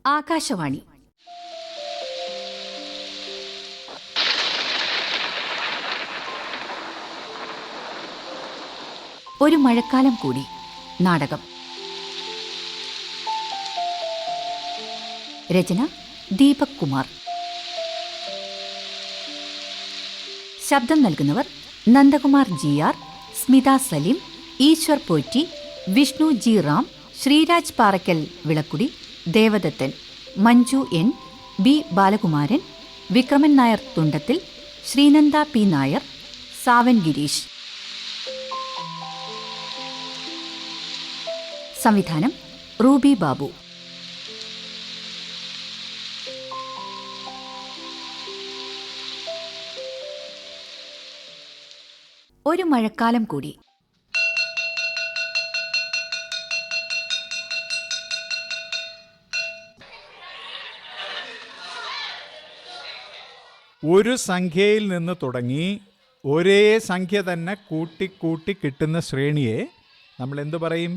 ആകാശവാണി. ഒരു മഴക്കാലം കൂടി. നാടകം. രചന ദീപക് കുമാർ. ശബ്ദം നൽകുന്നവർ Nandakumar GR, Smitha Salim, Easwar Potti, Vishnu G Ram, Sreeraj Parakkal Vilakkudi, Devadathan, Manju N, B Balakumaran, Vikraman Nair Thundathil, Sreenanda P Nair, Sawan Gireesh. സംവിധാനം റൂബി ബാബു. ഒരു മഴക്കാലം കൂടി. ഒരു സംഖ്യയിൽ നിന്ന് തുടങ്ങി ഒരേ സംഖ്യ തന്നെ കൂട്ടി കിട്ടുന്ന ശ്രേണിയെ നമ്മൾ എന്തു പറയും?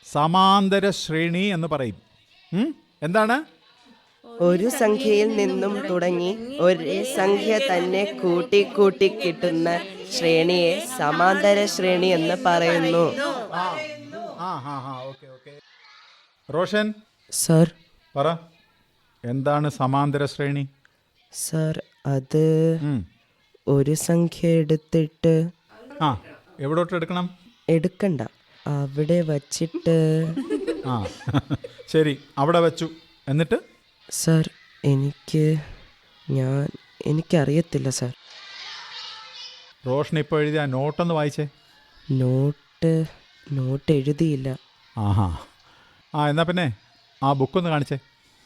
സമാന്തര ശ്രേണി എന്ന് പറയും. എന്താണ്? ഒരു സംഖ്യയിൽ നിന്നും തുടങ്ങി ഒരേ സംഖ്യ തന്നെ കൂട്ടി കിട്ടുന്ന ശ്രേണിയെ സമാന്തര ശ്രേണി എന്ന് പറയുന്നു. റോഷൻ സർ. പറ, എന്താണ് സമാന്തര ശ്രേണി? സർ, അത് ഒരു സംഖ്യ എടുത്തിട്ട് എവിടോട്ട് എടുക്കണം? എടുക്കണ്ട, അവിടെ വച്ചിട്ട്. ശരി, അവിടെ വെച്ചു. എന്നിട്ട്? സർ, എനിക്കറിയത്തില്ല സർ. റോഷൻ ഇപ്പോൾ എഴുതിയ നോട്ടൊന്ന് വായിച്ചേ. നോട്ട് എഴുതിയില്ല. എന്നാ പിന്നെ ആ ബുക്കൊന്ന് കാണിച്ചേ.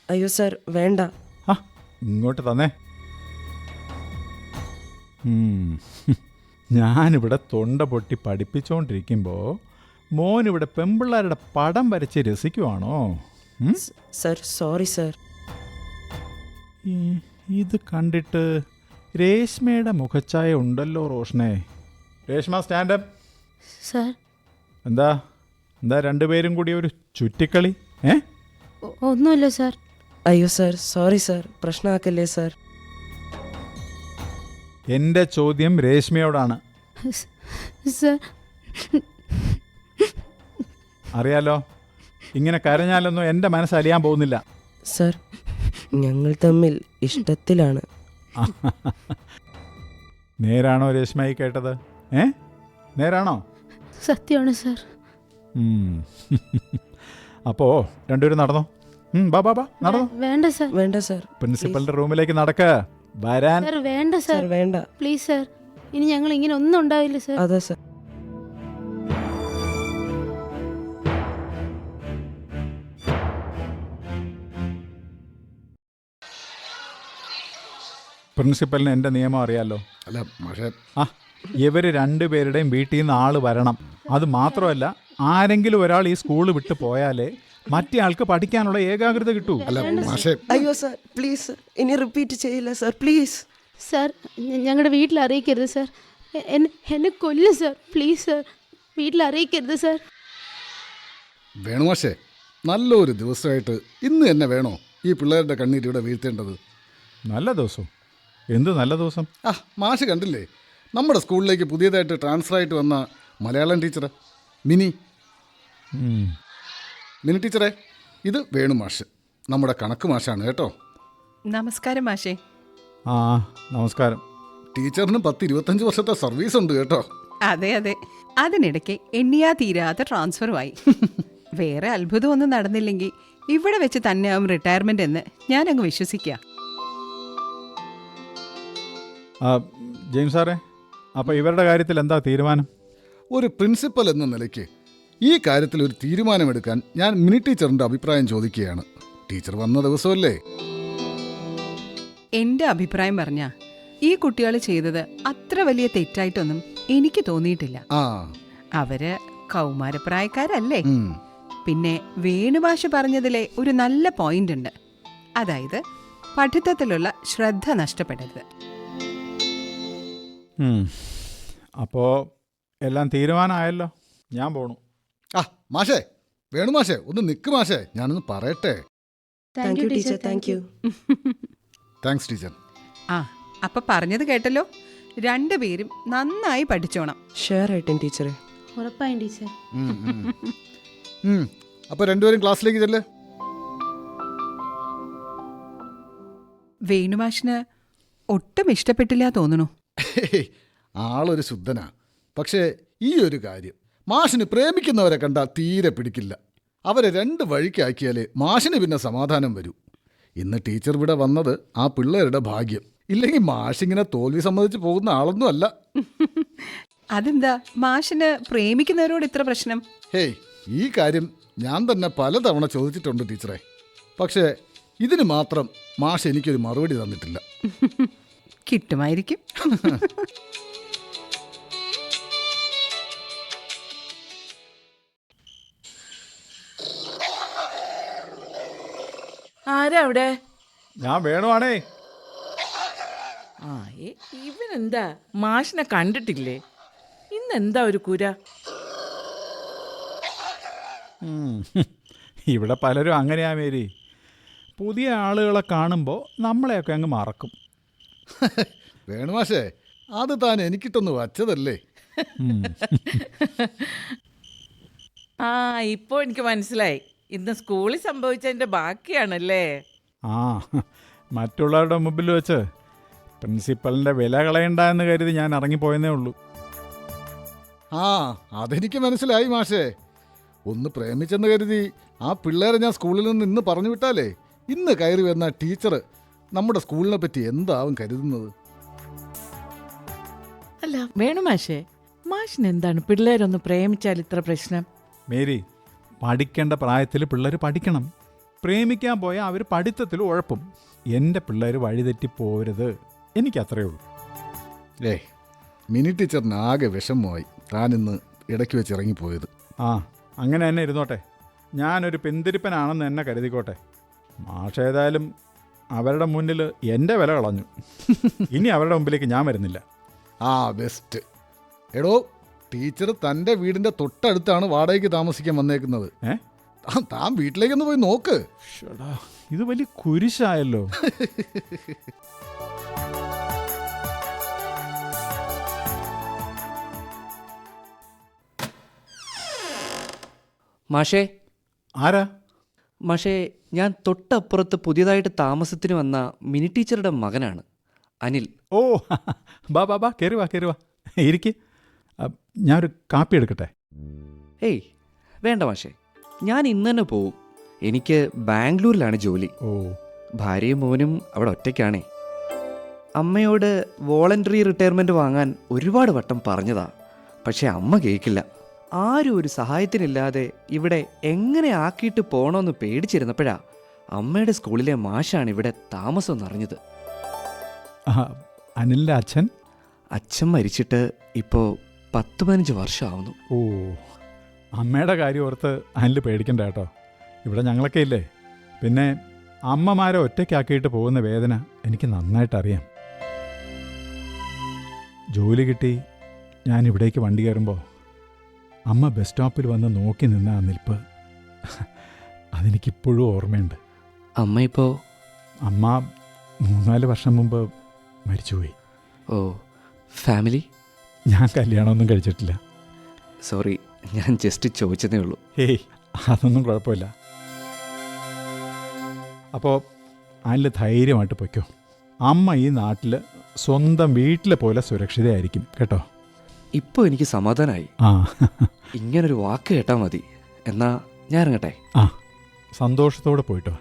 അയ്യോ സർ, വേണ്ട. ഇങ്ങോട്ട് തന്നെ. ഞാനിവിടെ തൊണ്ട പൊട്ടി പഠിപ്പിച്ചുകൊണ്ടിരിക്കുമ്പോൾ മോനിവിടെ പെമ്പിള്ളാരുടെ പടം വരച്ച് രസിക്കുവാണോ? Sir, sorry sir. ഇത് കണ്ടിട്ട് രേഷ്മയുടെ മുഖച്ഛായ ഉണ്ടല്ലോ റോഷനെ. രേഷ്മ, സ്റ്റാൻഡപ്പ്. സർ. എന്താ രണ്ടുപേരും കൂടി ഒരു ചുറ്റിക്കളി? ഒന്നുമില്ല സർ. അയ്യോ സർ, സോറി സർ, പ്രശ്നമാക്കല്ലേ സർ. എൻ്റെ ചോദ്യം രേഷ്മയോടാണ്. സർ. അറിയാലോ, ഇങ്ങനെ കരഞ്ഞാലൊന്നും എൻ്റെ മനസ്സ് അലിയാൻ പോകുന്നില്ല. സർ, ഞങ്ങൾ തമ്മിൽ ഇഷ്ടത്തിലാണ്. നേരാണോ രേഷ്മയായി കേട്ടത്? നേരാണോ? സത്യമാണ് സർ. അപ്പോ രണ്ടുപേരും നടന്നോ? ബാ നടന്നോ? വേണ്ട സർ. വേണ്ട സർ. പ്രിൻസിപ്പലിന്റെ റൂമിലേക്ക് നടക്ക. വരാൻ. സർ, വേണ്ട സർ. വേണ്ട പ്ലീസ് സർ. ഇനി ഞങ്ങൾ ഇങ്ങനെ ഒന്നും ഉണ്ടാവില്ല സർ. അതെ സർ. പ്രിൻസിപ്പലിന് എൻ്റെ നിയമം അറിയാലോ. അല്ല പക്ഷേ ഇവർ രണ്ടുപേരുടെയും വീട്ടിൽ നിന്ന് ആള് വരണം. അത് മാത്രമല്ല, ആരെങ്കിലും ഒരാൾ ഈ സ്കൂൾ വിട്ട് പോയാലേ മറ്റേ ആൾക്ക് പഠിക്കാനുള്ള ഏകാഗ്രത കിട്ടൂ. അയ്യോ സർ, പ്ലീസ്, ഇനി റിപ്പീറ്റ് ചെയ്യില്ല സർ, പ്ലീസ്. സർ, ഞങ്ങളുടെ വീട്ടിൽ അറിയിക്കരുത് സർ. എന്നെ കൊല്ലും സർ. പ്ലീസ് സർ, വീട്ടിൽ അറിയിക്കരുത് സർ. വേണു മാഷേ, നല്ലൊരു ദിവസമായിട്ട് ഇന്ന് തന്നെ വേണോ ഈ പിള്ളേരുടെ കണ്ണീര് ഇവിടെ വീഴ്ത്തേണ്ടത്? നല്ല ദിവസം? എന്ത് നല്ല ദിവസം? മാഷ് കണ്ടില്ലേ, നമ്മുടെ സ്കൂളിലേക്ക് പുതിയതായിട്ട് ട്രാൻസ്ഫർ ആയിട്ട് വന്ന മലയാളം ടീച്ചർ മിനി ടീച്ചറെ. ഇത് വേണു മാഷ്, നമ്മുടെ കണക്ക് മാഷാണ് കേട്ടോ. നമസ്കാരം മാഷേ. നമസ്കാരം. ടീച്ചറിന് 10-25 വർഷത്തെ സർവീസ് ഉണ്ട് കേട്ടോ. അതെ, അതിനിടയ്ക്ക് എണ്ണിയാ തീരാത്ത ട്രാൻസ്ഫറുമായി. വേറെ അത്ഭുതമൊന്നും നടന്നില്ലെങ്കിൽ ഇവിടെ വെച്ച് തന്നെയാവും റിട്ടയർമെന്റ് എന്ന് ഞാനങ്ങ് വിശ്വസിക്കാം. ജെയിംസ് സാറേ, അപ്പോൾ ഇവരുടെ കാര്യത്തിൽ എന്താ തീരുമാനം? ഒരു പ്രിൻസിപ്പൽ എന്ന നിലയ്ക്ക് ഈ കാര്യത്തിൽ ഒരു തീരുമാനമെടുക്കാൻ ഞാൻ മിനി ടീച്ചറിൻ്റെ അഭിപ്രായം ചോദിക്കുകയാണ്. ടീച്ചർ വന്ന ദിവസമല്ലേ? എൻ്റെ അഭിപ്രായം പറഞ്ഞ ഈ കുട്ടികൾ ചെയ്തത് അത്ര വലിയ തെറ്റായിട്ടൊന്നും എനിക്ക് തോന്നിയിട്ടില്ല. അവര് കൗമാരപ്രായക്കാരല്ലേ. പിന്നെ വേണുഭാഷ പറഞ്ഞതിലെ ഒരു നല്ല പോയിന്റ് ഉണ്ട്. അതായത് പഠിത്തത്തിലുള്ള ശ്രദ്ധ നഷ്ടപ്പെടരുത്. അപ്പോൾ എല്ലാം തീരുമാനമായല്ലോ, ഞാൻ പോണു. മാഷേ, വേണു മാഷേ, ഒന്ന് നിൽക്ക് മാഷേ, ഞാനൊന്ന് പറയട്ടെ. Thank you teacher, thank you. Thanks teacher. ആ അപ്പൊ പറഞ്ഞത് കേട്ടല്ലോ, രണ്ടുപേരും നന്നായി പഠിച്ചോണം. ഷുവർ ആയിട്ടും ടീച്ചറെ. ഉറപ്പായും ടീച്ചർ. അപ്പോൾ രണ്ടുപേരും ക്ലാസ്സിലേക്ക് ചെല്ലേ. വേണുമാഷിന് ഒട്ടും ഇഷ്ടപ്പെട്ടില്ല തോന്നുന്നു. ആളൊരു ശുദ്ധനാ. പക്ഷേ ഈ ഒരു കാര്യം, മാഷിന് പ്രേമിക്കുന്നവരെ കണ്ടാൽ തീരെ പിടിക്കില്ല. അവരെ രണ്ട് വഴിക്കാക്കിയാലേ മാഷിന് പിന്നെ സമാധാനം വരൂ. ഇന്ന് ടീച്ചർ ഇവിടെ വന്നത് ആ പിള്ളേരുടെ ഭാഗ്യം. ഇല്ലെങ്കിൽ മാഷിങ്ങനെ തോൽവി സമ്മതിച്ച് പോകുന്ന ആളൊന്നും അല്ല. അതെന്താ മാഷിന് പ്രേമിക്കുന്നവരോട് ഇത്ര പ്രശ്നം? ഹേയ്, ഈ കാര്യം ഞാൻ തന്നെ പലതവണ ചോദിച്ചിട്ടുണ്ട് ടീച്ചറെ. പക്ഷേ ഇതിന് മാത്രം മാഷ് എനിക്കൊരു മറുപടി തന്നിട്ടില്ല. കിട്ടുമായിരിക്കും. ആരാ അവിടെ? ഞാൻ വേണുവാണേ. ആ ഇവനെന്താ മാഷിനെ കണ്ടിട്ടില്ലേ? ഇന്നെന്താ ഒരു കുര? ഇവിടെ പലരും അങ്ങനെയാ മേരി. പുതിയ ആളുകളെ കാണുമ്പോൾ നമ്മളെയൊക്കെ അങ്ങ് മറക്കും. വേണുമാഷേ, അത് താൻ എനിക്കിട്ടൊന്ന് വച്ചതല്ലേ. ആ ഇപ്പോൾ എനിക്ക് മനസ്സിലായി. ഇന്ന് സ്കൂളിൽ സംഭവിച്ചതിൻ്റെ ബാക്കിയാണല്ലേ? ആ, മറ്റുള്ളവരുടെ മുമ്പിൽ വെച്ച് പ്രിൻസിപ്പലിൻ്റെ വില കളയണ്ട എന്ന് കരുതി ഞാൻ ഇറങ്ങിപ്പോയെന്നേ ഉള്ളൂ. ആ, അതെനിക്ക് മനസ്സിലായി മാഷേ. ഒന്ന് പ്രേമിച്ചെന്ന് കരുതി ആ പിള്ളേരെ ഞാൻ സ്കൂളിൽ നിന്ന് ഇന്ന് പറഞ്ഞു വിട്ടാലേ ഇന്ന് കയറി വരുന്ന ടീച്ചർ നമ്മുടെ സ്കൂളിനെ പറ്റി എന്താവും കരുതുന്നത്? അല്ല വേണു മാഷേ, മാഷിന് എന്താണ് പിള്ളേരൊന്ന് പ്രേമിച്ചാൽ ഇത്ര പ്രശ്നം? മേരി, പഠിക്കേണ്ട പ്രായത്തിൽ പിള്ളേർ പഠിക്കണം. പ്രേമിക്കാൻ പോയാൽ അവർ പഠിത്തത്തിൽ ഉഴപ്പും. എൻ്റെ പിള്ളേർ വഴിതെറ്റി പോരുത്, എനിക്കത്രയേ ഉള്ളൂ. മിനി ടീച്ചറിന് ആകെ വിഷമമായി താനിന്ന് ഇടയ്ക്ക് വെച്ച് ഇറങ്ങിപ്പോയത്. ആ, അങ്ങനെ തന്നെ ഇരുന്നോട്ടെ. ഞാനൊരു പിന്തിരിപ്പനാണെന്ന് എന്നെ കരുതിക്കോട്ടെ. മാഷേതായാലും അവരുടെ മുന്നിൽ എൻ്റെ വില കളഞ്ഞു. ഇനി അവരുടെ മുമ്പിലേക്ക് ഞാൻ വരുന്നില്ല. ആ, ബെസ്റ്റ്. എടോ, ടീച്ചർ തൻ്റെ വീടിൻ്റെ തൊട്ടടുത്താണ് വാടകയ്ക്ക് താമസിക്കാൻ വന്നേക്കുന്നത്. താൻ വീട്ടിലേക്കൊന്ന് പോയി നോക്ക്. ഷടാ, ഇത് വലിയ കുരിശായല്ലോ. മാഷേ. ആരാ? മാഷേ, ഞാൻ തൊട്ടപ്പുറത്ത് പുതിയതായിട്ട് താമസത്തിന് വന്ന മിനി ടീച്ചറുടെ മകനാണ്, അനിൽ. ഓ, ബാ ബാ ബാ, കയറി വാ, കയറി വാ, ഇരിക്ക്. ഞാനൊരു കാപ്പി എടുക്കട്ടെ? ഏയ് വേണ്ട മാഷേ, ഞാൻ ഇന്ന് തന്നെ പോവും. എനിക്ക് ബാംഗ്ലൂരിലാണ് ജോലി. ഓ, ഭാര്യയും മോനും അവിടെ ഒറ്റയ്ക്കാണേ. അമ്മയോട് വോളണ്ടറി റിട്ടയർമെൻറ്റ് വാങ്ങാൻ ഒരുപാട് വട്ടം പറഞ്ഞതാ. പക്ഷേ അമ്മ കേൾക്കില്ല. ആരും ഒരു സഹായത്തിനില്ലാതെ ഇവിടെ എങ്ങനെ ആക്കിയിട്ട് പോകണമെന്ന് പേടിച്ചിരുന്നപ്പോഴാ അമ്മയുടെ സ്കൂളിലെ മാഷാണ് ഇവിടെ താമസം എന്നറിഞ്ഞത്. അനിലിൻ്റെ അച്ഛൻ? അച്ഛൻ മരിച്ചിട്ട് ഇപ്പോൾ 10-15 വർഷമാവുന്നു. ഓ, അമ്മയുടെ കാര്യം ഓർത്ത് അനിൽ പേടിക്കണ്ട കേട്ടോ. ഇവിടെ ഞങ്ങളൊക്കെ ഇല്ലേ. പിന്നെ അമ്മമാരെ ഒറ്റയ്ക്കാക്കിയിട്ട് പോകുന്ന വേദന എനിക്ക് നന്നായിട്ടറിയാം. ജോലി കിട്ടി ഞാൻ ഇവിടേക്ക് വണ്ടി കയറുമ്പോൾ അമ്മ ബസ് സ്റ്റോപ്പിൽ വന്ന് നോക്കി നിന്ന ആ നിൽപ്പ് അതെനിക്കിപ്പോഴും ഓർമ്മയുണ്ട്. അമ്മ ഇപ്പോൾ? അമ്മ 3-4 വർഷം മുമ്പ് മരിച്ചുപോയി. ഓ, ഫാമിലി? ഞാൻ കല്യാണമൊന്നും കഴിച്ചിട്ടില്ല. സോറി, ഞാൻ ജസ്റ്റ് ചോദിച്ചതേ ഉള്ളൂ. ഹേയ്, അതൊന്നും കുഴപ്പമില്ല. അപ്പോൾ അതിൽ ധൈര്യമായിട്ട് പൊയ്ക്കോ. അമ്മ ഈ നാട്ടിൽ സ്വന്തം വീട്ടിലെ പോലെ സുരക്ഷിതയായിരിക്കും കേട്ടോ. ഇപ്പോൾ എനിക്ക് സമാധാനമായി. ആ, ഇങ്ങനൊരു വാക്ക് കേട്ടാൽ മതി. എന്നാ ഞാൻ ഇറങ്ങട്ടെ? ആ, സന്തോഷത്തോടെ പോയിട്ടോ.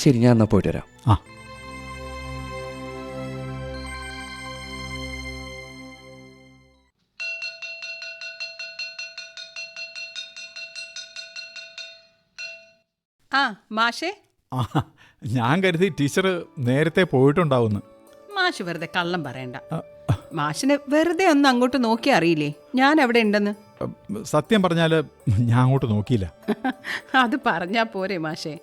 ശരി, ഞാൻ എന്നാൽ പോയിട്ട് വരാം. ആ. ആ മാഷേ. ആ, ഞാൻ കരുതി ടീച്ചർ നേരത്തെ പോയിട്ടുണ്ടാവുമെന്ന്. മാഷ് വെറുതെ കള്ളം പറയണ്ട. മാഷിന് വെറുതെ ഒന്ന് അങ്ങോട്ട് നോക്കി അറിയില്ലേ ഞാൻ അവിടെ ഉണ്ടെന്ന്? സത്യം പറഞ്ഞാൽ ഞാൻ അങ്ങോട്ട് നോക്കിയില്ല. അത് പറഞ്ഞാ പോരെ മാഷേ.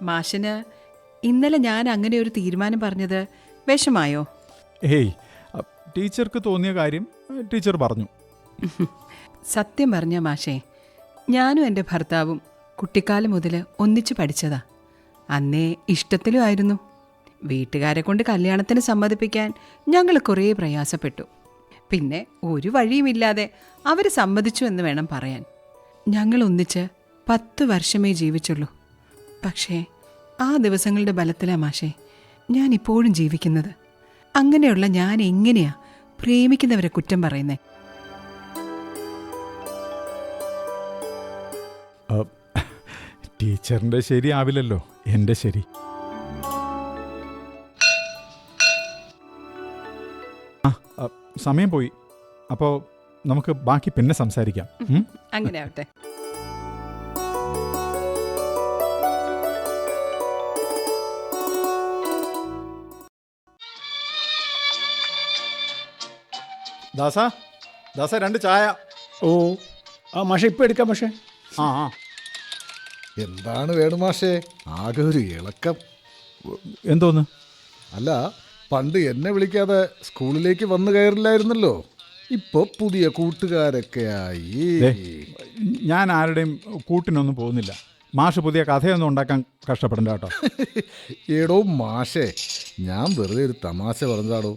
മാഷിന് ഇന്നലെ ഞാൻ അങ്ങനെ ഒരു തീരുമാനം പറഞ്ഞത് വിഷമായോ? ഏയ്, ടീച്ചർക്ക് തോന്നിയ കാര്യം ടീച്ചർ പറഞ്ഞു. സത്യം പറഞ്ഞ മാഷേ, ഞാനും എൻ്റെ ഭർത്താവും കുട്ടിക്കാലം മുതൽ ഒന്നിച്ചു പഠിച്ചതാ. അന്നേ ഇഷ്ടത്തിലും ആയിരുന്നു. വീട്ടുകാരെ കൊണ്ട് കല്യാണത്തിന് സമ്മതിപ്പിക്കാൻ ഞങ്ങൾ കുറേ പ്രയാസപ്പെട്ടു. പിന്നെ ഒരു വഴിയുമില്ലാതെ അവർ സമ്മതിച്ചു എന്ന് വേണം പറയാൻ. ഞങ്ങൾ ഒന്നിച്ച് 10 വർഷമേ ജീവിച്ചുള്ളൂ. പക്ഷേ ആ ദിവസങ്ങളുടെ ബലത്തിലാ മാഷേ ഞാൻ ഇപ്പോഴും ജീവിക്കുന്നത്. അങ്ങനെയുള്ള ഞാൻ എങ്ങനെയാ പ്രേമിക്കുന്നവരെ കുറ്റം പറയുന്നേ? ടീച്ചറിൻ്റെ ശരിയാവില്ലല്ലോ എൻ്റെ ശരി. സമയം പോയി. അപ്പോൾ നമുക്ക് ബാക്കി പിന്നെ സംസാരിക്കാം. അങ്ങനെ ആവട്ടെ. ദാസ 2 ചായ. ഓ ആ മാഷെ ഇപ്പം എടുക്കാം മാഷെ. ആ എന്താണ് വേണുമാഷേ ആകെ ഒരു ഇളക്കം? എന്തോന്ന്? അല്ല, പണ്ട് എന്നെ വിളിക്കാതെ സ്കൂളിലേക്ക് വന്നു കയറില്ലായിരുന്നല്ലോ. ഇപ്പൊ പുതിയ കൂട്ടുകാരൊക്കെ ആയി. ഞാൻ ആരുടെയും കൂട്ടിനൊന്നും പോകുന്നില്ല. മാഷ് പുതിയ കഥയൊന്നും ഉണ്ടാക്കാൻ കഷ്ടപ്പെടണ്ട കേട്ടോ. ഏടോ മാഷേ, ഞാൻ വെറുതെ ഒരു തമാശ പറഞ്ഞതാടോ.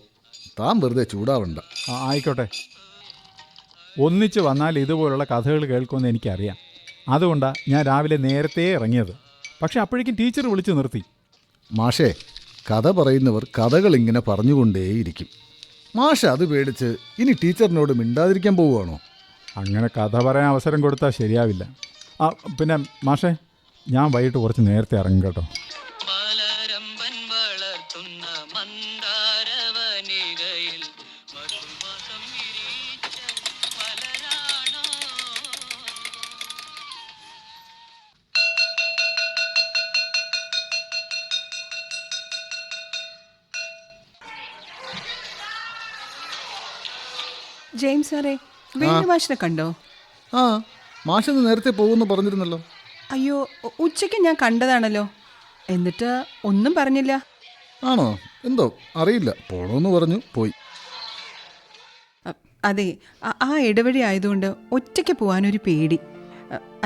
താൻ വെറുതെ ചൂടാവണ്ട. ആയിക്കോട്ടെ. ഒന്നിച്ച് വന്നാൽ ഇതുപോലുള്ള കഥകൾ കേൾക്കുമെന്ന് എനിക്കറിയാം. അതുകൊണ്ടാണ് ഞാൻ രാവിലെ നേരത്തെ ഇറങ്ങിയത്. പക്ഷെ അപ്പോഴേക്കും ടീച്ചർ വിളിച്ചു നിർത്തി. മാഷേ, കഥ പറയുന്നവർ കഥകൾ ഇങ്ങനെ പറഞ്ഞുകൊണ്ടേയിരിക്കും. മാഷ് അത് പേടിച്ച് ഇനി ടീച്ചറിനോട് മിണ്ടാതിരിക്കാൻ പോവുകയാണോ? അങ്ങനെ കഥ പറയാൻ അവസരം കൊടുത്താൽ ശരിയാവില്ല. പിന്നെ മാഷേ, ഞാൻ വൈകിട്ട് കുറച്ച് നേരത്തെ ഇറങ്ങും കേട്ടോ. ജെയിംസ് സാറേ, വേണു മാഷിനെ കണ്ടോ? ആ, മാഷെന്ന് നേരത്തെ പോകുമെന്ന് പറഞ്ഞിരുന്നല്ലോ. അയ്യോ, ഉച്ചയ്ക്ക് ഞാൻ കണ്ടതാണല്ലോ. എന്നിട്ട് ഒന്നും പറഞ്ഞില്ല. ആണോ? എന്തോ അറിയില്ല. പോണോന്ന് പറഞ്ഞു പോയി. അതെ, ആ ഇടവഴി ആയതുകൊണ്ട് ഒറ്റയ്ക്ക് പോകാനൊരു പേടി.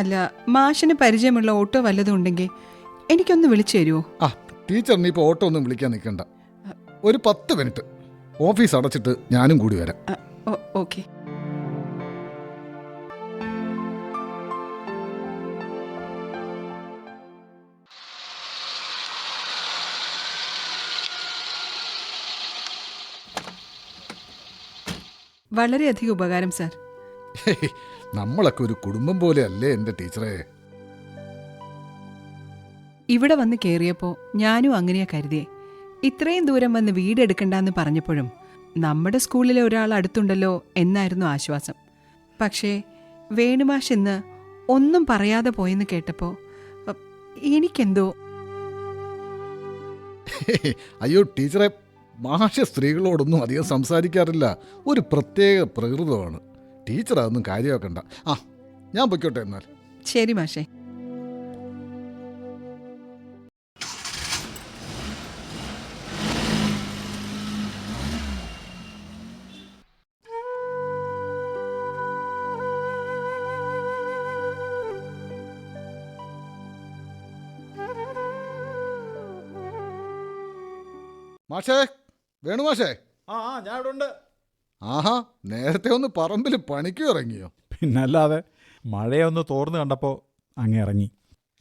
അല്ല, മാഷിന് പരിചയമുള്ള ഓട്ടോ വല്ലതും ഉണ്ടെങ്കിൽ എനിക്കൊന്ന് വിളിച്ചു തരുമോ? ആ, ടീച്ചറിന് ഇപ്പോൾ ഓട്ടോ ഒന്നും വിളിക്കാൻ നിൽക്കണ്ട. ഒരു 10 മിനിറ്റ് ഓഫീസ് അടച്ചിട്ട് ഞാനും കൂടി വരാം. ഓക്കെ. വളരെയധികം ഉപകാരം സാർ. നമ്മളൊക്കെ ഒരു കുടുംബം പോലെ അല്ലേ എൻ്റെ ടീച്ചറെ? ഇവിടെ വന്ന് കയറിയപ്പോൾ ഞാനും അങ്ങനെയാ കരുതിയേ. ഇത്രയും ദൂരം വന്ന് വീടെടുക്കണ്ടെന്ന് പറഞ്ഞപ്പോഴും നമ്മുടെ സ്കൂളിലെ ഒരാൾ അടുത്തുണ്ടല്ലോ എന്നായിരുന്നു ആശ്വാസം. പക്ഷേ വേണുമാഷ് ഇന്ന് ഒന്നും പറയാതെ പോയെന്ന് കേട്ടപ്പോൾ എനിക്കെന്തോ. അയ്യോ ടീച്ചറെ, മാഷ സ്ത്രീകളോടൊന്നും അധികം സംസാരിക്കാറില്ല. ഒരു പ്രത്യേക പ്രകൃതമാണ്. ടീച്ചർ അതൊന്നും കാര്യമാക്കണ്ട. ആ, ഞാൻ പൊയ്ക്കോട്ടെ എന്നാൽ. ശരി മാഷേ. മാഷേ, വേണുമാഷേ. ഞാൻ ഇവിടെ ഉണ്ട്. ആഹാ, നേരത്തെ ഒന്ന് പറമ്പിൽ പണിക്കും ഇറങ്ങിയോ? പിന്നല്ലാതെ, മഴയൊന്ന് തോർന്ന് കണ്ടപ്പോൾ അങ്ങ് ഇറങ്ങി.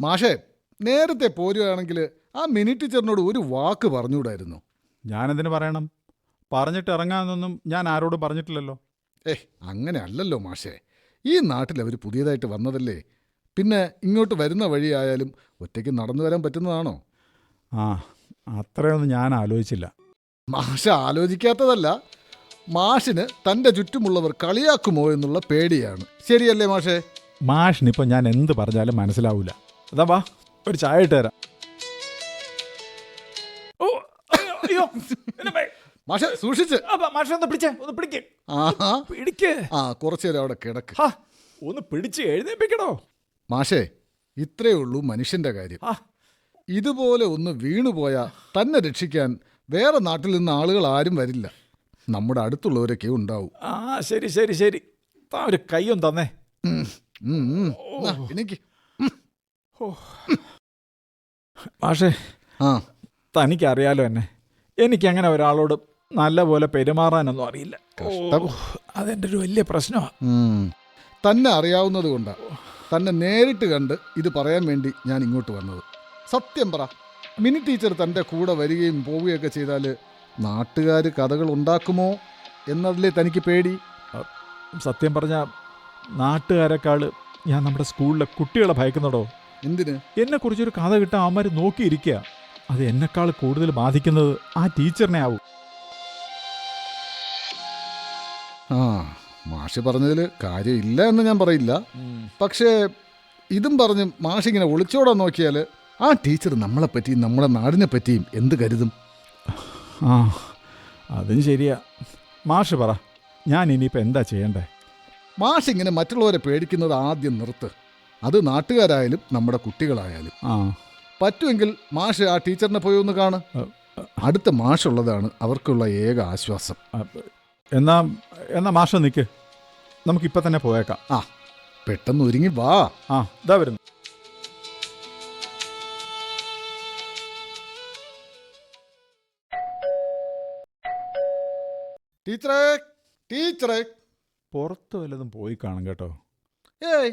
മാഷേ, നേരത്തെ പോരുകയാണെങ്കിൽ ആ മിനി ടീച്ചറിനോട് ഒരു വാക്ക് പറഞ്ഞുകൂടായിരുന്നു? ഞാനെന്തിനു പറയണം? പറഞ്ഞിട്ട് ഇറങ്ങാമെന്നൊന്നും ഞാൻ ആരോടും പറഞ്ഞിട്ടില്ലല്ലോ. അങ്ങനെ അല്ലല്ലോ മാഷേ. ഈ നാട്ടിൽ അവർ പുതിയതായിട്ട് വന്നതല്ലേ. പിന്നെ ഇങ്ങോട്ട് വരുന്ന വഴിയായാലും ഒറ്റയ്ക്ക് നടന്നു വരാൻ പറ്റുന്നതാണോ? അത്രയൊന്നും ഞാൻ ആലോചിച്ചില്ല. മാഷ ആലോചിക്കാത്തതല്ല, മാഷിന് തൻ്റെ ചുറ്റുമുള്ളവർ കളിയാക്കുമോ എന്നുള്ള പേടിയാണ്. ശരിയല്ലേ മാഷേ? മാഷിനിപ്പോൾ ഞാൻ എന്ത് പറഞ്ഞാലും മനസ്സിലാവൂല. അതാ വാ, ഒരു ചായ ഇട്ട് തരാം. മാഷെ സൂക്ഷിച്ച്. കുറച്ചു നേരം അവിടെ കിടക്ക്. ഒന്ന് പിടിച്ച് എഴുന്നേപ്പിക്കണോ? മാഷേ, ഇത്രയേ ഉള്ളൂ മനുഷ്യന്റെ കാര്യം. ഇതുപോലെ ഒന്ന് വീണുപോയാൽ തന്നെ രക്ഷിക്കാൻ വേറെ നാട്ടിൽ നിന്ന് ആളുകൾ ആരും വരില്ല. നമ്മുടെ അടുത്തുള്ളവരൊക്കെ ഉണ്ടാവും. ശരി ശരി ശരി, താ ഒരു കയ്യൊന്ന് തന്നേ. എനിക്ക് മാഷേ, ആ തനിക്കറിയാലോ എന്നെ. എനിക്കങ്ങനെ ഒരാളോട് നല്ലപോലെ പെരുമാറാനൊന്നും അറിയില്ല. കഷ്ടം. അതെൻ്റെ ഒരു വലിയ പ്രശ്നമാണ്. തന്നെ അറിയാവുന്നത് കൊണ്ടാണ് തന്നെ നേരിട്ട് കണ്ട് ഇത് പറയാൻ വേണ്ടി ഞാൻ ഇങ്ങോട്ട് വന്നത്. സത്യം പറ, മിനി ടീച്ചർ തൻ്റെ കൂടെ വരികയും പോവുകയൊക്കെ ചെയ്താൽ നാട്ടുകാർ കഥകൾ ഉണ്ടാക്കുമോ എന്നതിലേ തനിക്ക് പേടി? സത്യം പറഞ്ഞാൽ നാട്ടുകാരെക്കാൾ ഞാൻ നമ്മുടെ സ്കൂളിലെ കുട്ടികളെ ഭയക്കുന്നതോ. എന്തിന്? എന്നെക്കുറിച്ചൊരു കഥ കിട്ടാൻ അവന്മാർ നോക്കിയിരിക്കുക. അത് എന്നെക്കാൾ കൂടുതൽ ബാധിക്കുന്നത് ആ ടീച്ചറിനെ ആവും. ആ, മാഷ് പറഞ്ഞതിൽ കാര്യമില്ല എന്ന് ഞാൻ പറയില്ല. പക്ഷേ ഇതും പറഞ്ഞ് മാഷിങ്ങനെ ഒളിച്ചോടാൻ നോക്കിയാൽ ആ ടീച്ചർ നമ്മളെപ്പറ്റിയും നമ്മുടെ നാടിനെ പറ്റിയും എന്ത് കരുതും? ആ, അതും ശരിയാ. മാഷ് പറ, ഞാൻ ഇനിയിപ്പോൾ എന്താ ചെയ്യണ്ടേ? മാഷ് ഇങ്ങനെ മറ്റുള്ളവരെ പേടിക്കുന്നത് ആദ്യം നിർത്ത്. അത് നാട്ടുകാരായാലും നമ്മുടെ കുട്ടികളായാലും. ആ, പറ്റുമെങ്കിൽ മാഷ് ആ ടീച്ചറിനെ പോയി ഒന്ന് കാണ്. അടുത്ത മാഷുള്ളതാണ് അവർക്കുള്ള ഏക ആശ്വാസം. എന്നാ മാഷ നിൽക്ക്, നമുക്കിപ്പോൾ തന്നെ പോയേക്കാം. ആ, പെട്ടെന്ന് ഒരുങ്ങി വാ. ആ, ഇതാ വരുന്നു. ടീച്ചറേ, ടീച്ചറേ. പുറത്ത് വല്ലതും പോയി കാണും കേട്ടോ. ഏയ്,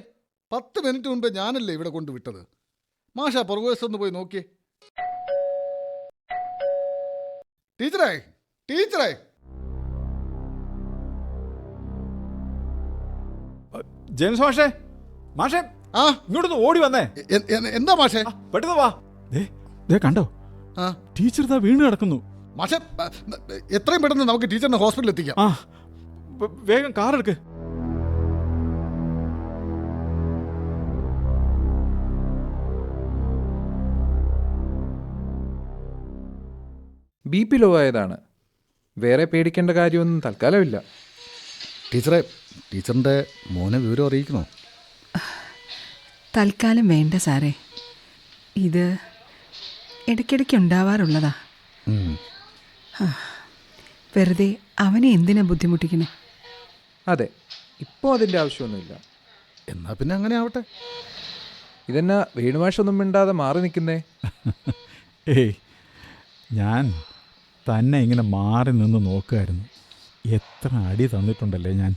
10 മിനിറ്റ് മുമ്പേ ഞാനല്ലേ ഇവിടെ കൊണ്ടുവിട്ടത്. മാഷാ പുറകുവശത്തൊന്ന് പോയി നോക്കിയേ. ടീച്ചറേ, ടീച്ചറേ. ജെയിംസ് മാഷേ, മാഷേ, ആ, ഇങ്ങോട്ടൊന്ന് ഓടി വന്നേ. എന്താ മാഷേ? പെട്ടെന്ന് വാ. ദേ കണ്ടോ, ആ, ടീച്ചർ ഇതാ വീണ് കിടക്കുന്നു. മാഷേ, എത്രയും പെട്ടെന്ന് നമുക്ക് ടീച്ചറിനെ ഹോസ്പിറ്റലിൽ എത്തിക്കാം. ആ, വേഗം കാർ എടുക്ക്. BP ലോ ആയതാണ്. വേറെ പേടിക്കേണ്ട കാര്യമൊന്നും തൽക്കാലമില്ല. ടീച്ചറെ, ടീച്ചറിൻ്റെ മോനെ വിവരം അറിയിക്കണോ? തൽക്കാലം വേണ്ട സാറേ, ഇത് ഇടയ്ക്കിടയ്ക്ക് ഉണ്ടാവാറുള്ളതാ. വെറുതെ അവനെ എന്തിനാ ബുദ്ധിമുട്ടിക്കണേ? അതെ, ഇപ്പോൾ അതിൻ്റെ ആവശ്യമൊന്നുമില്ല. എന്നാ പിന്നെ അങ്ങനെ ആവട്ടെ. ഇതെന്നാ വേണുമാഷൊന്നും മിണ്ടാതെ മാറി നിൽക്കുന്നേ? ഏയ്, ഞാൻ തന്നെ ഇങ്ങനെ മാറി നിന്ന് നോക്കുമായിരുന്നു. എത്ര അടി തന്നിട്ടുണ്ടല്ലേ ഞാൻ.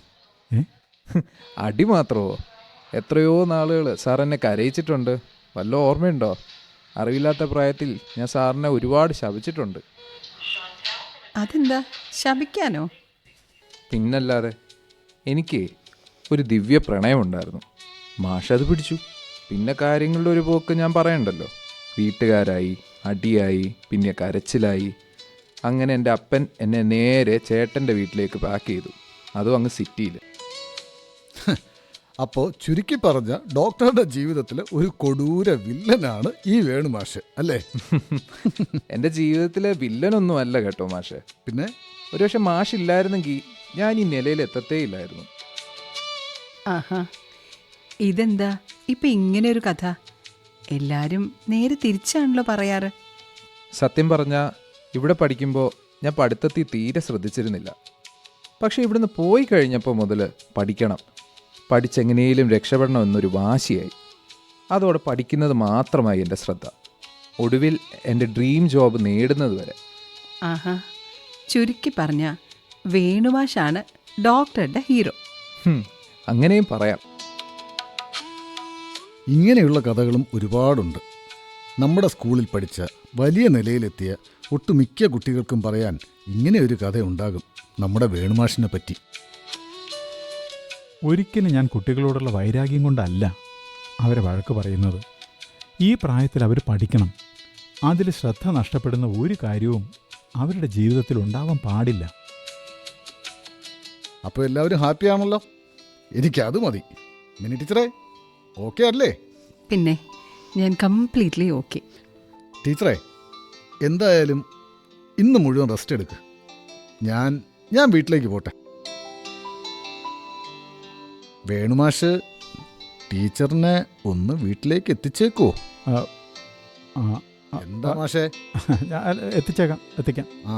അടി മാത്രമോ? എത്രയോ നാളുകൾ സാർ എന്നെ കരയിച്ചിട്ടുണ്ട്. വല്ല ഓർമ്മയുണ്ടോ? അറിവില്ലാത്ത പ്രായത്തിൽ ഞാൻ സാറിനെ ഒരുപാട് ശപിച്ചിട്ടുണ്ട്. അതെന്താ, ശപിക്കാനോ? പിന്നല്ലാതെ. എനിക്ക് ഒരു ദിവ്യ പ്രണയമുണ്ടായിരുന്നു. മാഷത് പിടിച്ചു. പിന്നെ കാര്യങ്ങളുടെ ഒരു പോക്ക് ഞാൻ പറയണ്ടല്ലോ. വീട്ടുകാരായി, അടിയായി, പിന്നെ കരച്ചിലായി. അങ്ങനെ എൻ്റെ അപ്പൻ എന്നെ നേരെ ചേട്ടൻ്റെ വീട്ടിലേക്ക് പാക്ക് ചെയ്തു. അതും അങ്ങ് സിറ്റിയിൽ. അപ്പോൾ ചുരുക്കി പറഞ്ഞ ഡോക്ടറുടെ ജീവിതത്തിൽ ഒരു കൊടൂര വില്ലനാണ് ഈ വേണുമാഷ് അല്ലേ? എൻ്റെ ജീവിതത്തിലെ വില്ലനൊന്നും അല്ല കേട്ടോ മാഷെ. പിന്നെ ഒരുപക്ഷെ മാഷില്ലായിരുന്നെങ്കിൽ ഞാൻ ഈ നിലയിൽ എത്തത്തേയില്ലായിരുന്നു. ആഹാ, ഇതെന്താ ഇപ്പം ഇങ്ങനെ ഒരു കഥ? എല്ലാവരും നേരെ തിരിച്ചാണല്ലോ പറയാറ്. സത്യം പറഞ്ഞാൽ ഇവിടെ പഠിക്കുമ്പോൾ ഞാൻ പഠിത്തത്തിൽ തീരെ ശ്രദ്ധിച്ചിരുന്നില്ല. പക്ഷേ ഇവിടുന്ന് പോയി കഴിഞ്ഞപ്പോൾ മുതൽ പഠിക്കണം, പഠിച്ചെങ്ങനെയും രക്ഷപ്പെടണം എന്നൊരു വാശിയായി. അതോടെ പഠിക്കുന്നത് മാത്രമായി എൻ്റെ ശ്രദ്ധ. ഒടുവിൽ എൻ്റെ ഡ്രീം ജോബ് നേടുന്നത് വരെ. ആഹാ, ചുരുക്കി പറഞ്ഞ വേണുമാഷാണ് ഡോക്ടറുടെ ഹീറോ. അങ്ങനെയും പറയാം. ഇങ്ങനെയുള്ള കഥകളും ഒരുപാടുണ്ട്. നമ്മുടെ സ്കൂളിൽ പഠിച്ച വലിയ നിലയിലെത്തിയ ഒട്ടുമിക്ക കുട്ടികൾക്കും പറയാൻ ഇങ്ങനെ ഒരു കഥ ഉണ്ടാകും നമ്മുടെ വേണുമാഷിനെ പറ്റി. ഒരിക്കലും ഞാൻ കുട്ടികളോടുള്ള വൈരാഗ്യം കൊണ്ടല്ല അവരെ വഴക്ക് പറയുന്നത്. ഈ പ്രായത്തിൽ അവർ പഠിക്കണം. അതിൽ ശ്രദ്ധ നഷ്ടപ്പെടുന്ന ഒരു കാര്യവും അവരുടെ ജീവിതത്തിൽ ഉണ്ടാവാൻ പാടില്ല. അപ്പോൾ എല്ലാവരും ഹാപ്പിയാണല്ലോ? എനിക്കത് മതി. മിനി ടീച്ചറേ, ഓക്കെ അല്ലേ? പിന്നെ ഞാൻ കംപ്ലീറ്റ്ലി ഓക്കെ. ടീച്ചറേ, എന്തായാലും ഇന്ന് മുഴുവൻ റെസ്റ്റ് എടുക്ക്. ഞാൻ വീട്ടിലേക്ക് പോട്ടെ. വേണുമാഷ് ടീച്ചറിനെ ഒന്ന് വീട്ടിലേക്ക് എത്തിച്ചേക്കുവോ? എന്താ മാഷേ? എത്തിക്കാം. ആ,